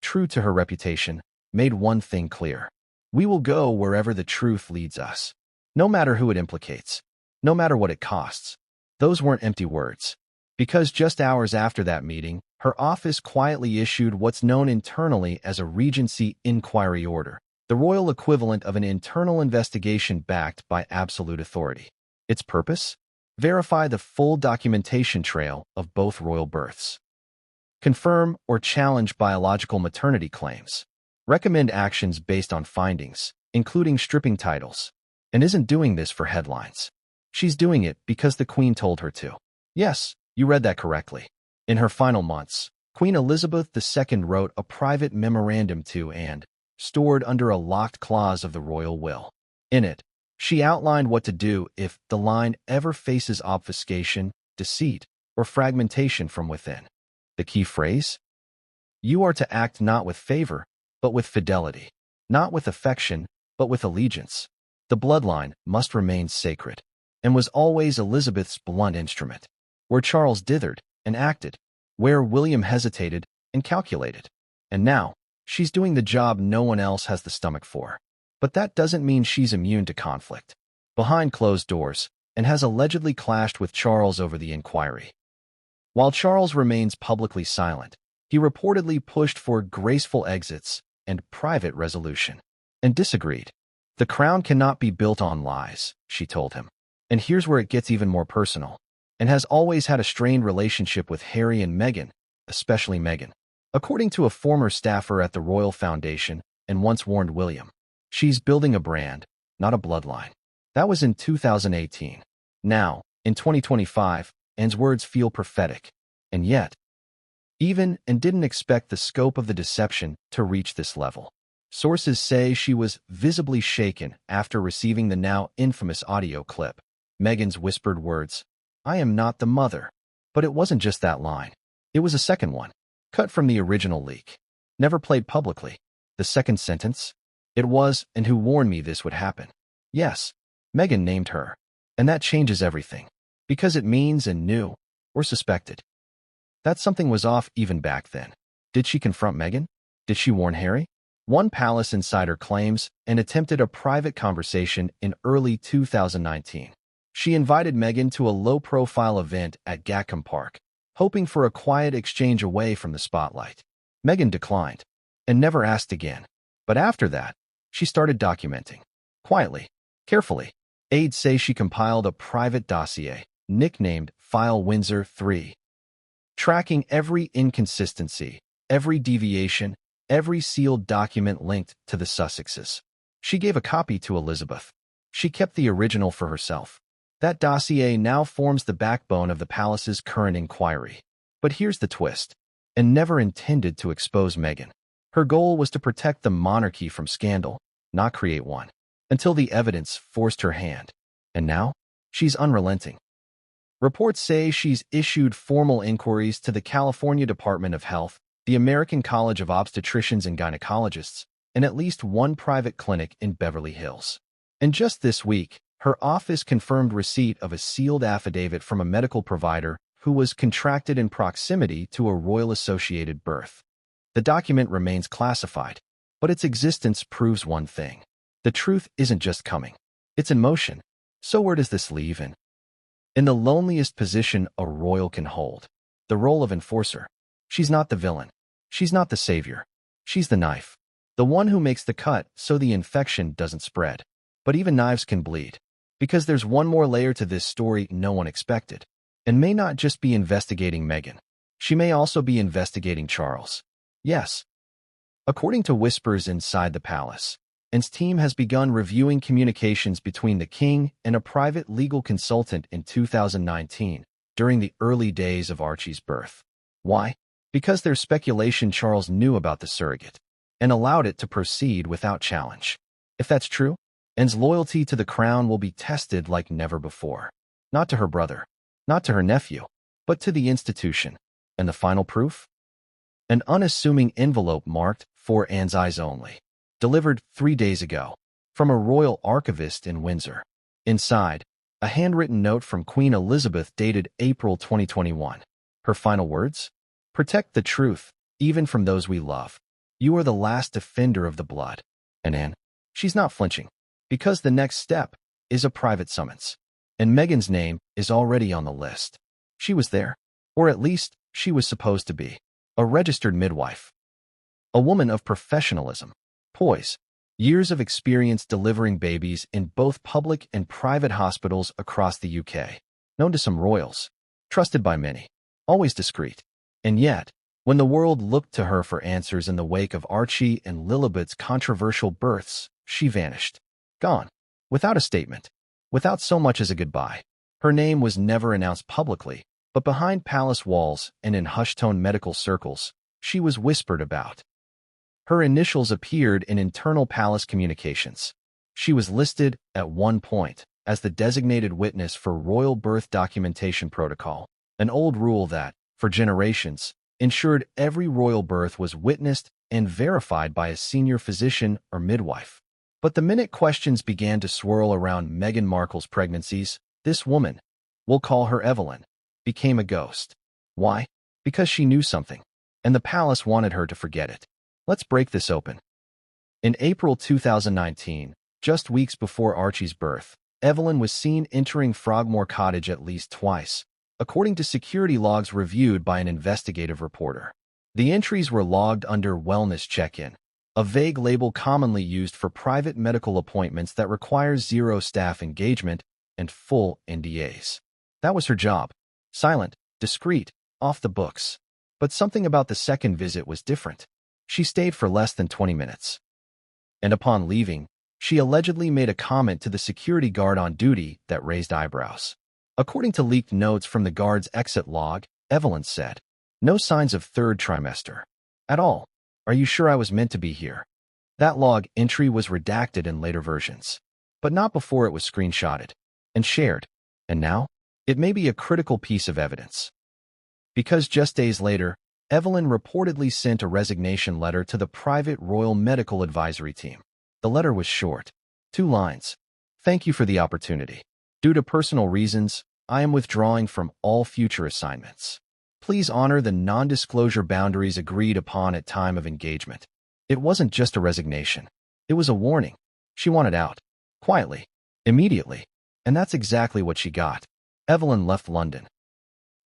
true to her reputation, made one thing clear. We will go wherever the truth leads us, no matter who it implicates, no matter what it costs. Those weren't empty words, because just hours after that meeting, her office quietly issued what's known internally as a Regency Inquiry Order, the royal equivalent of an internal investigation backed by absolute authority. Its purpose? Verify the full documentation trail of both royal births. Confirm or challenge biological maternity claims. Recommend actions based on findings, including stripping titles. And isn't doing this for headlines. She's doing it because the Queen told her to. Yes, you read that correctly. In her final months, Queen Elizabeth II wrote a private memorandum to and stored under a locked clause of the royal will. In it, she outlined what to do if the line ever faces obfuscation, deceit, or fragmentation from within. The key phrase? You are to act not with favor, but with fidelity, not with affection, but with allegiance. The bloodline must remain sacred, and was always Elizabeth's blunt instrument. Where Charles dithered and acted, where William hesitated and calculated. And now, she's doing the job no one else has the stomach for. But that doesn't mean she's immune to conflict. Behind closed doors, and has allegedly clashed with Charles over the inquiry. While Charles remains publicly silent, he reportedly pushed for graceful exits and private resolution, and disagreed. The crown cannot be built on lies, she told him. And here's where it gets even more personal, and has always had a strained relationship with Harry and Meghan, especially Meghan. According to a former staffer at the Royal Foundation, and once warned William, she's building a brand, not a bloodline. That was in 2018. Now, in 2025, Anne's words feel prophetic. And yet, even and didn't expect the scope of the deception to reach this level. Sources say she was visibly shaken after receiving the now infamous audio clip. Meghan's whispered words, "I am not the mother." But it wasn't just that line. It was a second one, cut from the original leak. Never played publicly. The second sentence? It was, and who warned me this would happen. Yes, Meghan named her. And that changes everything. Because it means and knew, or suspected, that something was off even back then. Did she confront Meghan? Did she warn Harry? One palace insider claims and attempted a private conversation in early 2019. She invited Meghan to a low-profile event at Gatcombe Park, hoping for a quiet exchange away from the spotlight. Meghan declined, and never asked again. But after that, she started documenting. Quietly, carefully. Aides say she compiled a private dossier, nicknamed File Windsor 3, tracking every inconsistency, every deviation, every sealed document linked to the Sussexes. She gave a copy to Elizabeth. She kept the original for herself. That dossier now forms the backbone of the palace's current inquiry. But here's the twist. And never intended to expose Meghan. Her goal was to protect the monarchy from scandal, not create one. Until the evidence forced her hand. And now, she's unrelenting. Reports say she's issued formal inquiries to the California Department of Health, the American College of Obstetricians and Gynecologists, and at least one private clinic in Beverly Hills. And just this week, her office confirmed receipt of a sealed affidavit from a medical provider who was contracted in proximity to a royal associated birth. The document remains classified, but its existence proves one thing. The truth isn't just coming. It's in motion. So where does this leave in the loneliest position a royal can hold? The role of enforcer. She's not the villain. She's not the savior. She's the knife. The one who makes the cut so the infection doesn't spread. But even knives can bleed. Because there's one more layer to this story no one expected. And may not just be investigating Meghan. She may also be investigating Charles. Yes. According to whispers inside the palace, Anne's team has begun reviewing communications between the king and a private legal consultant in 2019, during the early days of Archie's birth. Why? Because there's speculation Charles knew about the surrogate and allowed it to proceed without challenge. If that's true, Anne's loyalty to the crown will be tested like never before. Not to her brother, not to her nephew, but to the institution. And the final proof? An unassuming envelope marked "For Anne's eyes only," delivered 3 days ago from a royal archivist in Windsor. Inside, a handwritten note from Queen Elizabeth dated April 2021. Her final words? "Protect the truth, even from those we love. You are the last defender of the blood." And Anne? She's not flinching, because the next step is a private summons. And Meghan's name is already on the list. She was there, or at least she was supposed to be, a registered midwife. A woman of professionalism, poise, years of experience delivering babies in both public and private hospitals across the UK, known to some royals, trusted by many, always discreet. And yet, when the world looked to her for answers in the wake of Archie and Lilibet's controversial births, she vanished. Gone. Without a statement. Without so much as a goodbye. Her name was never announced publicly, but behind palace walls and in hushed-tone medical circles, she was whispered about. Her initials appeared in internal palace communications. She was listed, at one point, as the designated witness for royal birth documentation protocol, an old rule that, for generations, ensured every royal birth was witnessed and verified by a senior physician or midwife. But the minute questions began to swirl around Meghan Markle's pregnancies, this woman, we'll call her Evelyn, became a ghost. Why? Because she knew something, and the palace wanted her to forget it. Let's break this open. In April 2019, just weeks before Archie's birth, Evelyn was seen entering Frogmore Cottage at least twice, according to security logs reviewed by an investigative reporter. The entries were logged under Wellness Check-in, a vague label commonly used for private medical appointments that requires zero staff engagement and full NDAs. That was her job. Silent, discreet, off the books. But something about the second visit was different. She stayed for less than 20 minutes. And upon leaving, she allegedly made a comment to the security guard on duty that raised eyebrows. According to leaked notes from the guard's exit log, Evelyn said, "No signs of third trimester. At all. Are you sure I was meant to be here?" That log entry was redacted in later versions, but not before it was screenshotted and shared. And now, it may be a critical piece of evidence. Because just days later, Evelyn reportedly sent a resignation letter to the private Royal Medical Advisory Team. The letter was short. 2 lines. "Thank you for the opportunity. Due to personal reasons, I am withdrawing from all future assignments. Please honor the non-disclosure boundaries agreed upon at time of engagement." It wasn't just a resignation. It was a warning. She wanted out. Quietly. Immediately. And that's exactly what she got. Evelyn left London.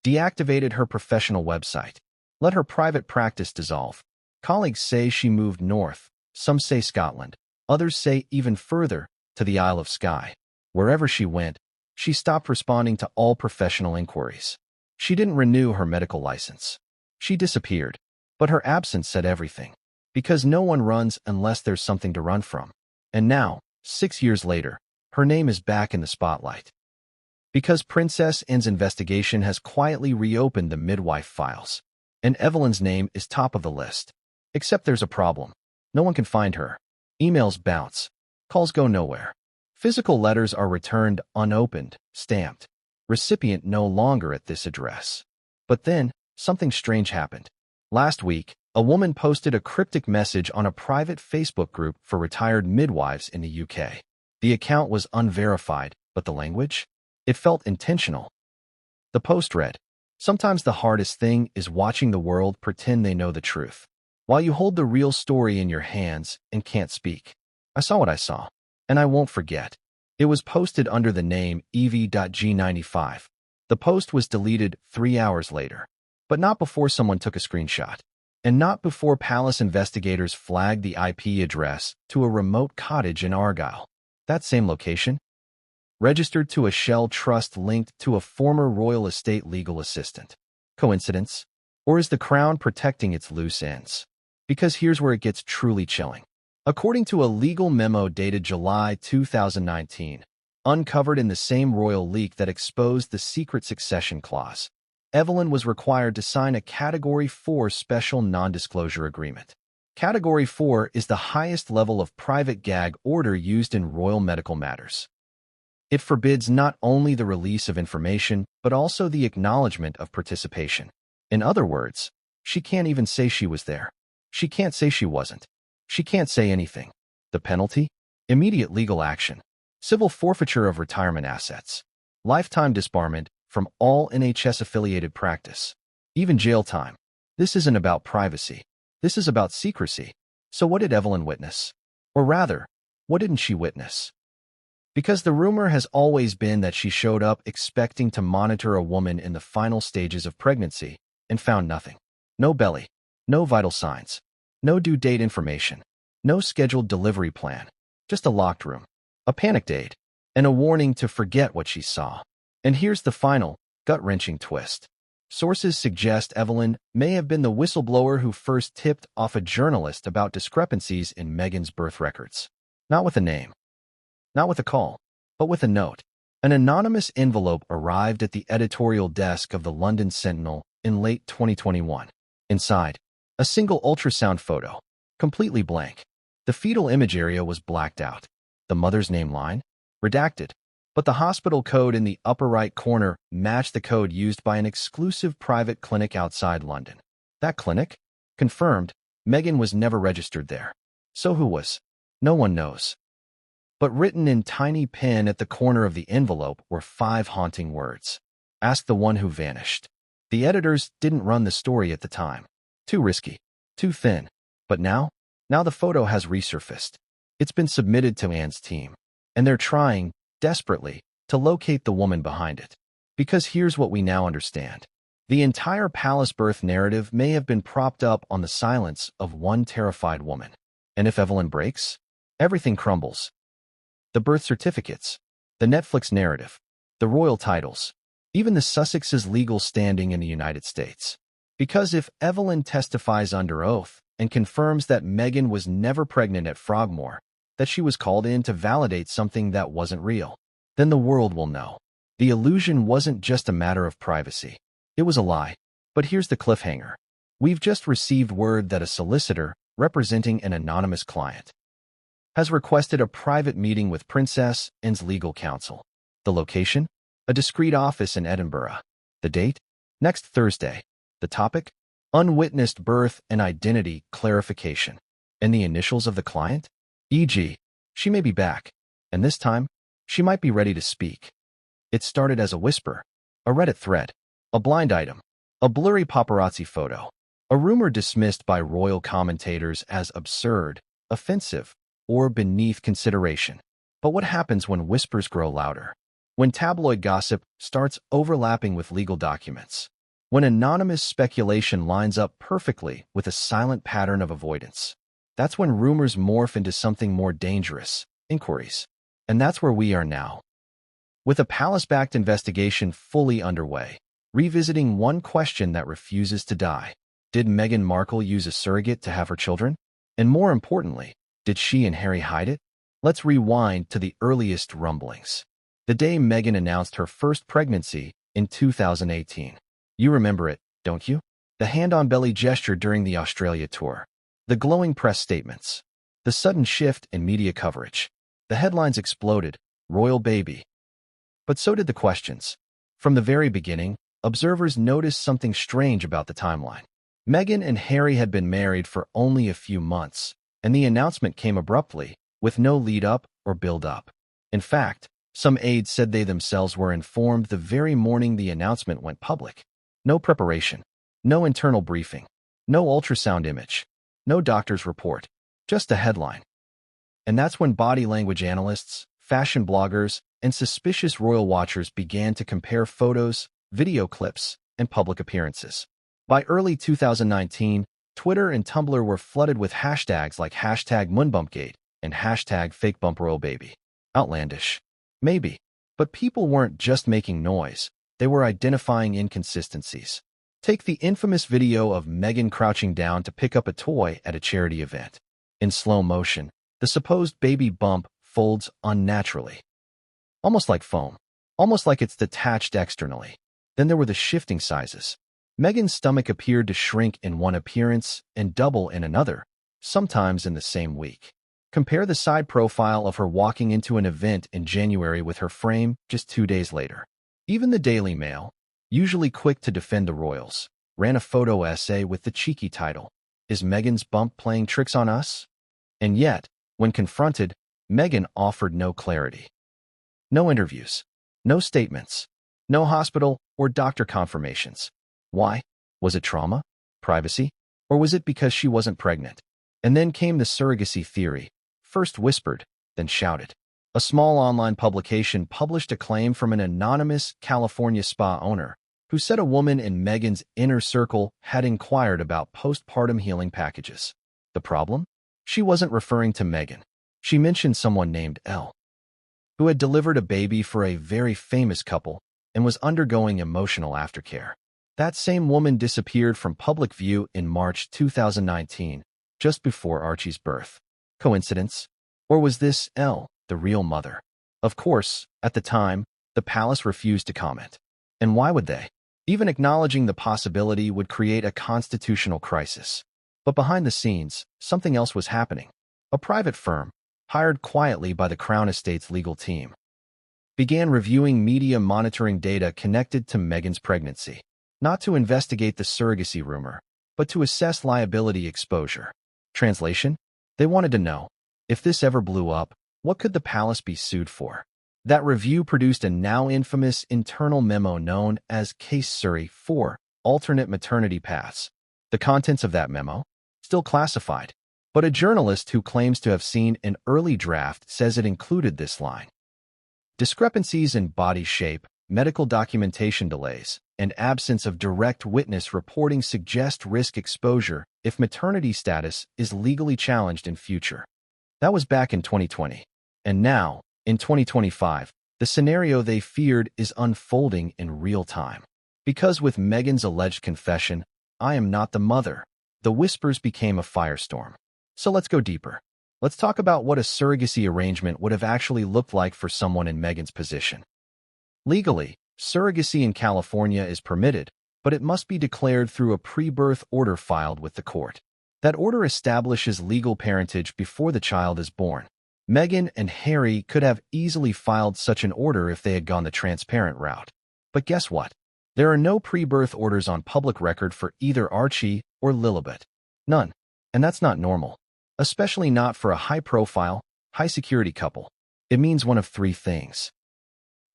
Deactivated her professional website. Let her private practice dissolve. Colleagues say she moved north. Some say Scotland. Others say even further, to the Isle of Skye. Wherever she went, she stopped responding to all professional inquiries. She didn't renew her medical license. She disappeared. But her absence said everything. Because no one runs unless there's something to run from. And now, 6 years later, her name is back in the spotlight. Because Princess Anne's investigation has quietly reopened the midwife files. And Evelyn's name is top of the list. Except there's a problem. No one can find her. Emails bounce. Calls go nowhere. Physical letters are returned unopened, stamped. Recipient no longer at this address. But then, something strange happened. Last week, a woman posted a cryptic message on a private Facebook group for retired midwives in the UK. The account was unverified, but the language? It felt intentional. The post read, "Sometimes the hardest thing is watching the world pretend they know the truth, while you hold the real story in your hands and can't speak. I saw what I saw, and I won't forget." It was posted under the name Evie.G95. The post was deleted 3 hours later, but not before someone took a screenshot, and not before palace investigators flagged the IP address to a remote cottage in Argyll. That same location? Registered to a shell trust linked to a former royal estate legal assistant. Coincidence? Or is the crown protecting its loose ends? Because here's where it gets truly chilling. According to a legal memo dated July 2019, uncovered in the same royal leak that exposed the secret succession clause, Evelyn was required to sign a Category 4 special non-disclosure agreement. Category 4 is the highest level of private gag order used in royal medical matters. It forbids not only the release of information, but also the acknowledgement of participation. In other words, she can't even say she was there. She can't say she wasn't. She can't say anything. The penalty? Immediate legal action. Civil forfeiture of retirement assets. Lifetime disbarment from all NHS-affiliated practice. Even jail time. This isn't about privacy. This is about secrecy. So what did Evelyn witness? Or rather, what didn't she witness? Because the rumor has always been that she showed up expecting to monitor a woman in the final stages of pregnancy and found nothing. No belly, no vital signs, no due date information, no scheduled delivery plan, just a locked room, a panicked aid, and a warning to forget what she saw. And here's the final, gut-wrenching twist. Sources suggest Evelyn may have been the whistleblower who first tipped off a journalist about discrepancies in Meghan's birth records. Not with a name. Not with a call, but with a note. An anonymous envelope arrived at the editorial desk of the London Sentinel in late 2021. Inside, a single ultrasound photo, completely blank. The fetal image area was blacked out. The mother's name line? Redacted. But the hospital code in the upper right corner matched the code used by an exclusive private clinic outside London. That clinic? Confirmed, Meghan was never registered there. So who was? No one knows. But written in tiny pen at the corner of the envelope were 5 haunting words. Ask the one who vanished. The editors didn't run the story at the time. Too risky. Too thin. But now the photo has resurfaced. It's been submitted to Anne's team. And they're trying, desperately, to locate the woman behind it. Because here's what we now understand. The entire palace birth narrative may have been propped up on the silence of one terrified woman. And if Evelyn breaks, everything crumbles. The birth certificates, the Netflix narrative, the royal titles, even the Sussexes' legal standing in the United States. Because if Evelyn testifies under oath and confirms that Meghan was never pregnant at Frogmore, that she was called in to validate something that wasn't real, then the world will know. The illusion wasn't just a matter of privacy. It was a lie. But here's the cliffhanger. We've just received word that a solicitor, representing an anonymous client, has requested a private meeting with Princess Anne's legal counsel. The location? A discreet office in Edinburgh. The date? Next Thursday. The topic? Unwitnessed birth and identity clarification. And the initials of the client? E.g., she may be back, and this time, she might be ready to speak. It started as a whisper, a Reddit thread, a blind item, a blurry paparazzi photo, a rumor dismissed by royal commentators as absurd, offensive, or beneath consideration. But what happens when whispers grow louder? When tabloid gossip starts overlapping with legal documents? When anonymous speculation lines up perfectly with a silent pattern of avoidance? That's when rumors morph into something more dangerous, inquiries. And that's where we are now. With a palace-backed investigation fully underway, revisiting one question that refuses to die. Did Meghan Markle use a surrogate to have her children? And more importantly, did she and Harry hide it? Let's rewind to the earliest rumblings. The day Meghan announced her first pregnancy in 2018. You remember it, don't you? The hand-on-belly gesture during the Australia tour. The glowing press statements. The sudden shift in media coverage. The headlines exploded, royal baby. But so did the questions. From the very beginning, observers noticed something strange about the timeline. Meghan and Harry had been married for only a few months, and the announcement came abruptly, with no lead-up or build-up. In fact, some aides said they themselves were informed the very morning the announcement went public. No preparation, no internal briefing, no ultrasound image, no doctor's report, just a headline. And that's when body language analysts, fashion bloggers, and suspicious royal watchers began to compare photos, video clips, and public appearances. By early 2019, Twitter and Tumblr were flooded with hashtags like #MoonBumpGate and #FakeBumpRoyalBaby. Outlandish. Maybe. But people weren't just making noise. They were identifying inconsistencies. Take the infamous video of Meghan crouching down to pick up a toy at a charity event. In slow motion, the supposed baby bump folds unnaturally, almost like foam, almost like it's detached externally. Then there were the shifting sizes. Meghan's stomach appeared to shrink in one appearance and double in another, sometimes in the same week. Compare the side profile of her walking into an event in January with her frame just 2 days later. Even the Daily Mail, usually quick to defend the royals, ran a photo essay with the cheeky title, "Is Meghan's bump playing tricks on us?" And yet, when confronted, Meghan offered no clarity. No interviews, no statements, no hospital or doctor confirmations. Why? Was it trauma? Privacy? Or was it because she wasn't pregnant? And then came the surrogacy theory, first whispered, then shouted. A small online publication published a claim from an anonymous California spa owner who said a woman in Meghan's inner circle had inquired about postpartum healing packages. The problem? She wasn't referring to Meghan. She mentioned someone named Elle, who had delivered a baby for a very famous couple and was undergoing emotional aftercare. That same woman disappeared from public view in March 2019, just before Archie's birth. Coincidence? Or was this Elle, the real mother? Of course, at the time, the palace refused to comment. And why would they? Even acknowledging the possibility would create a constitutional crisis. But behind the scenes, something else was happening. A private firm, hired quietly by the Crown Estate's legal team, began reviewing media monitoring data connected to Meghan's pregnancy, not to investigate the surrogacy rumor, but to assess liability exposure. Translation? They wanted to know, if this ever blew up, what could the palace be sued for? That review produced a now infamous internal memo known as Case Surrey 4, Alternate Maternity Paths. The contents of that memo? Still classified, but a journalist who claims to have seen an early draft says it included this line: discrepancies in body shape, medical documentation delays, and absence of direct witness reporting suggest risk exposure if maternity status is legally challenged in future. That was back in 2020. And now, in 2025, the scenario they feared is unfolding in real time. Because with Meghan's alleged confession, "I am not the mother," the whispers became a firestorm. So let's go deeper. Let's talk about what a surrogacy arrangement would have actually looked like for someone in Meghan's position. Legally, surrogacy in California is permitted, but it must be declared through a pre-birth order filed with the court. That order establishes legal parentage before the child is born. Meghan and Harry could have easily filed such an order if they had gone the transparent route. But guess what? There are no pre-birth orders on public record for either Archie or Lilibet. None. And that's not normal. Especially not for a high-profile, high-security couple. It means one of three things.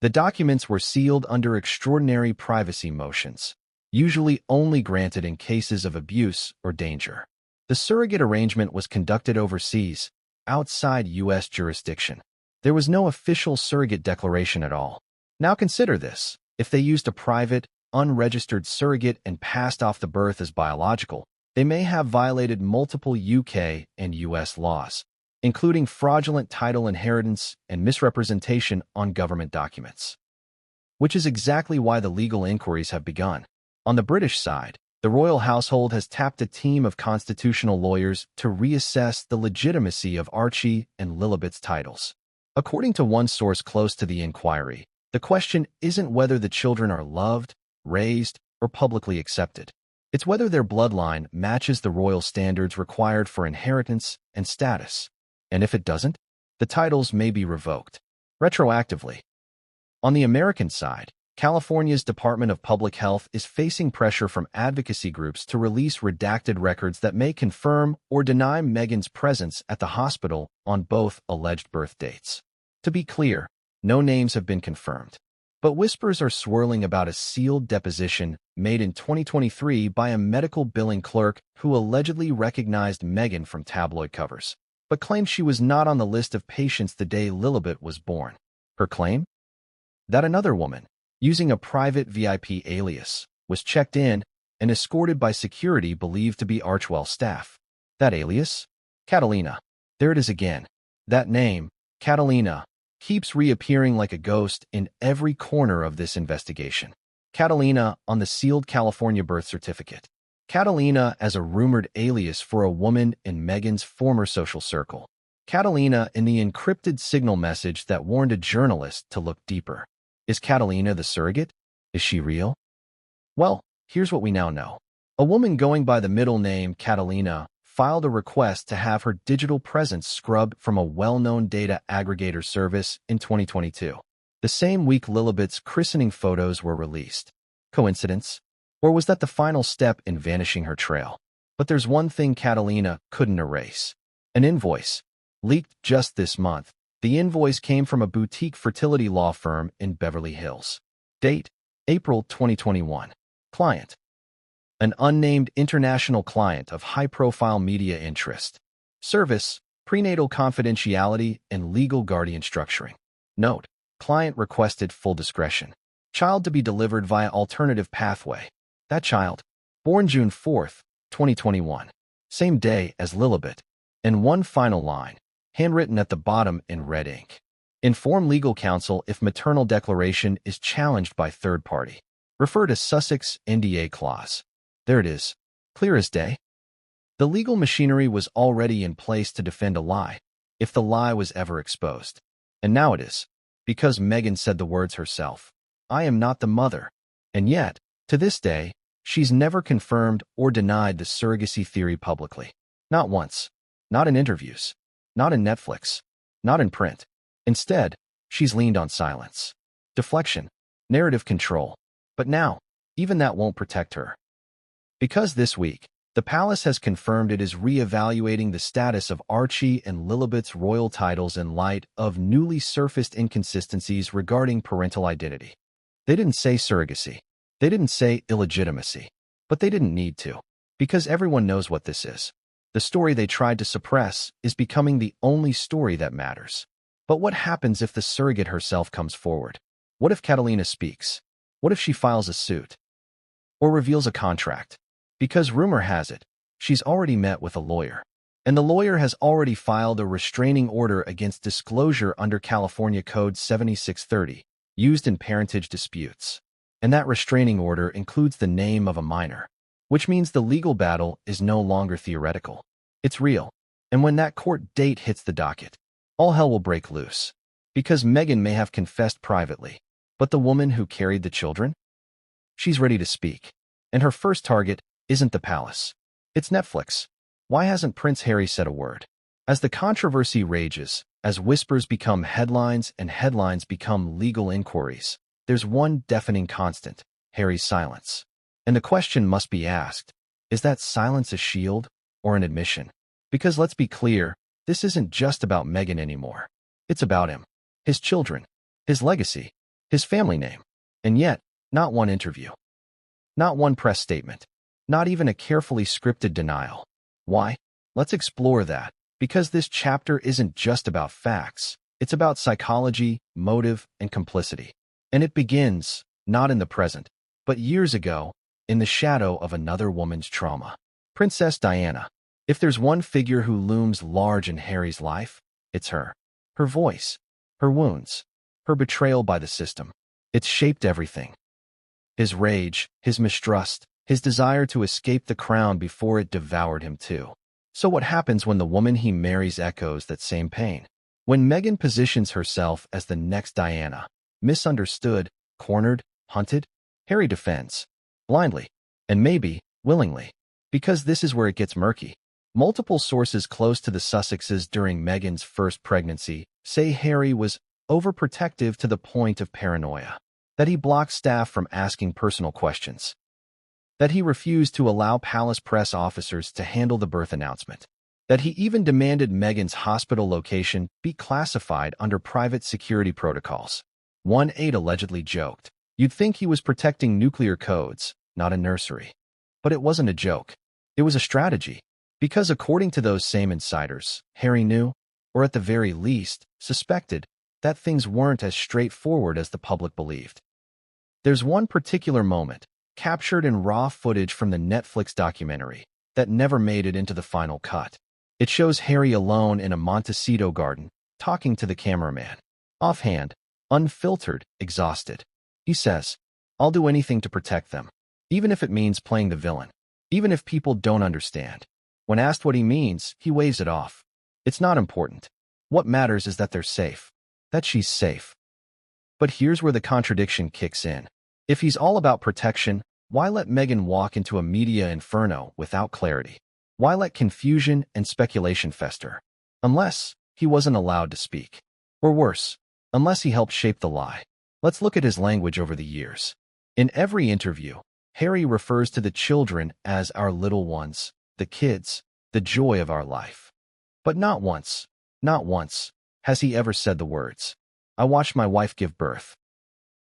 The documents were sealed under extraordinary privacy motions, usually only granted in cases of abuse or danger. The surrogate arrangement was conducted overseas, outside U.S. jurisdiction. There was no official surrogate declaration at all. Now consider this. If they used a private, unregistered surrogate and passed off the birth as biological, they may have violated multiple UK and US laws, including fraudulent title inheritance and misrepresentation on government documents. Which is exactly why the legal inquiries have begun. On the British side, the royal household has tapped a team of constitutional lawyers to reassess the legitimacy of Archie and Lilibet's titles. According to one source close to the inquiry, the question isn't whether the children are loved, raised, or publicly accepted. It's whether their bloodline matches the royal standards required for inheritance and status. And if it doesn't, the titles may be revoked retroactively. On the American side, California's Department of Public Health is facing pressure from advocacy groups to release redacted records that may confirm or deny Meghan's presence at the hospital on both alleged birth dates. To be clear, no names have been confirmed, but whispers are swirling about a sealed deposition made in 2023 by a medical billing clerk who allegedly recognized Meghan from tabloid covers, but claimed she was not on the list of patients the day Lillibet was born. Her claim? That another woman, using a private VIP alias, was checked in and escorted by security believed to be Archewell staff. That alias? Catalina. There it is again. That name, Catalina, keeps reappearing like a ghost in every corner of this investigation. Catalina on the sealed California birth certificate. Catalina as a rumored alias for a woman in Meghan's former social circle. Catalina in the encrypted signal message that warned a journalist to look deeper. Is Catalina the surrogate? Is she real? Well, here's what we now know. A woman going by the middle name Catalina filed a request to have her digital presence scrubbed from a well-known data aggregator service in 2022. The same week Lillibet's christening photos were released. Coincidence? Or was that the final step in vanishing her trail? But there's one thing Catalina couldn't erase. An invoice. Leaked just this month. The invoice came from a boutique fertility law firm in Beverly Hills. Date: April 2021. Client: an unnamed international client of high-profile media interest. Service: prenatal confidentiality and legal guardian structuring. Note: client requested full discretion. Child to be delivered via alternative pathway. That child, born June 4, 2021, same day as Lillibet. And one final line, handwritten at the bottom in red ink. Inform legal counsel if maternal declaration is challenged by third party. Refer to Sussexes NDA clause. There it is, clear as day. The legal machinery was already in place to defend a lie, if the lie was ever exposed. And now it is, because Meghan said the words herself. I am not the mother. And yet, to this day, she's never confirmed or denied the surrogacy theory publicly. Not once. Not in interviews. Not in Netflix. Not in print. Instead, she's leaned on silence. Deflection. Narrative control. But now, even that won't protect her. Because this week, the palace has confirmed it is re-evaluating the status of Archie and Lilibet's royal titles in light of newly surfaced inconsistencies regarding parental identity. They didn't say surrogacy. They didn't say illegitimacy. But they didn't need to. Because everyone knows what this is. The story they tried to suppress is becoming the only story that matters. But what happens if the surrogate herself comes forward? What if Catalina speaks? What if she files a suit? Or reveals a contract? Because rumor has it, she's already met with a lawyer. And the lawyer has already filed a restraining order against disclosure under California Code 7630, used in parentage disputes. And that restraining order includes the name of a minor, which means the legal battle is no longer theoretical. It's real. And when that court date hits the docket, all hell will break loose. Because Meghan may have confessed privately, but the woman who carried the children? She's ready to speak. And her first target isn't the palace. It's Netflix. Why hasn't Prince Harry said a word? As the controversy rages, as whispers become headlines and headlines become legal inquiries, there's one deafening constant: Harry's silence. And the question must be asked, is that silence a shield or an admission? Because let's be clear, this isn't just about Meghan anymore. It's about him, his children, his legacy, his family name. And yet, not one interview. Not one press statement. Not even a carefully scripted denial. Why? Let's explore that. Because this chapter isn't just about facts. It's about psychology, motive, and complicity. And it begins, not in the present, but years ago, in the shadow of another woman's trauma. Princess Diana. If there's one figure who looms large in Harry's life, it's her. Her voice, her wounds, her betrayal by the system. It's shaped everything. His rage, his mistrust, his desire to escape the crown before it devoured him too. So what happens when the woman he marries echoes that same pain? When Meghan positions herself as the next Diana, misunderstood, cornered, hunted, Harry defends. Blindly. And maybe, willingly. Because this is where it gets murky. Multiple sources close to the Sussexes during Meghan's first pregnancy say Harry was overprotective to the point of paranoia. That he blocked staff from asking personal questions. That he refused to allow palace press officers to handle the birth announcement. That he even demanded Meghan's hospital location be classified under private security protocols. One aide allegedly joked, "You'd think he was protecting nuclear codes, not a nursery." But it wasn't a joke. It was a strategy. Because according to those same insiders, Harry knew, or at the very least, suspected, that things weren't as straightforward as the public believed. There's one particular moment, captured in raw footage from the Netflix documentary, that never made it into the final cut. It shows Harry alone in a Montecito garden, talking to the cameraman. Offhand, unfiltered, exhausted. He says, I'll do anything to protect them, even if it means playing the villain, even if people don't understand. When asked what he means, he waves it off. It's not important. What matters is that they're safe, that she's safe. But here's where the contradiction kicks in. If he's all about protection, why let Meghan walk into a media inferno without clarity? Why let confusion and speculation fester? Unless he wasn't allowed to speak. Or worse, unless he helped shape the lie. Let's look at his language over the years. In every interview, Harry refers to the children as our little ones, the kids, the joy of our life. But not once, has he ever said the words, "I watched my wife give birth.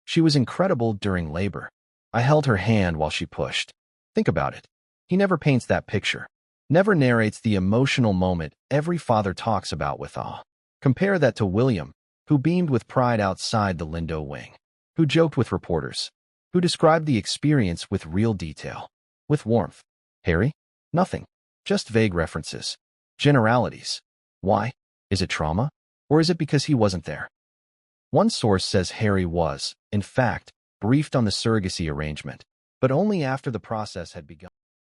She was incredible during labor. I held her hand while she pushed." Think about it. He never paints that picture, never narrates the emotional moment every father talks about with awe. Compare that to William, who beamed with pride outside the Lindo wing, who joked with reporters, who described the experience with real detail, with warmth. Harry? Nothing. Just vague references. Generalities. Why? Is it trauma? Or is it because he wasn't there? One source says Harry was, in fact, briefed on the surrogacy arrangement, but only after the process had begun.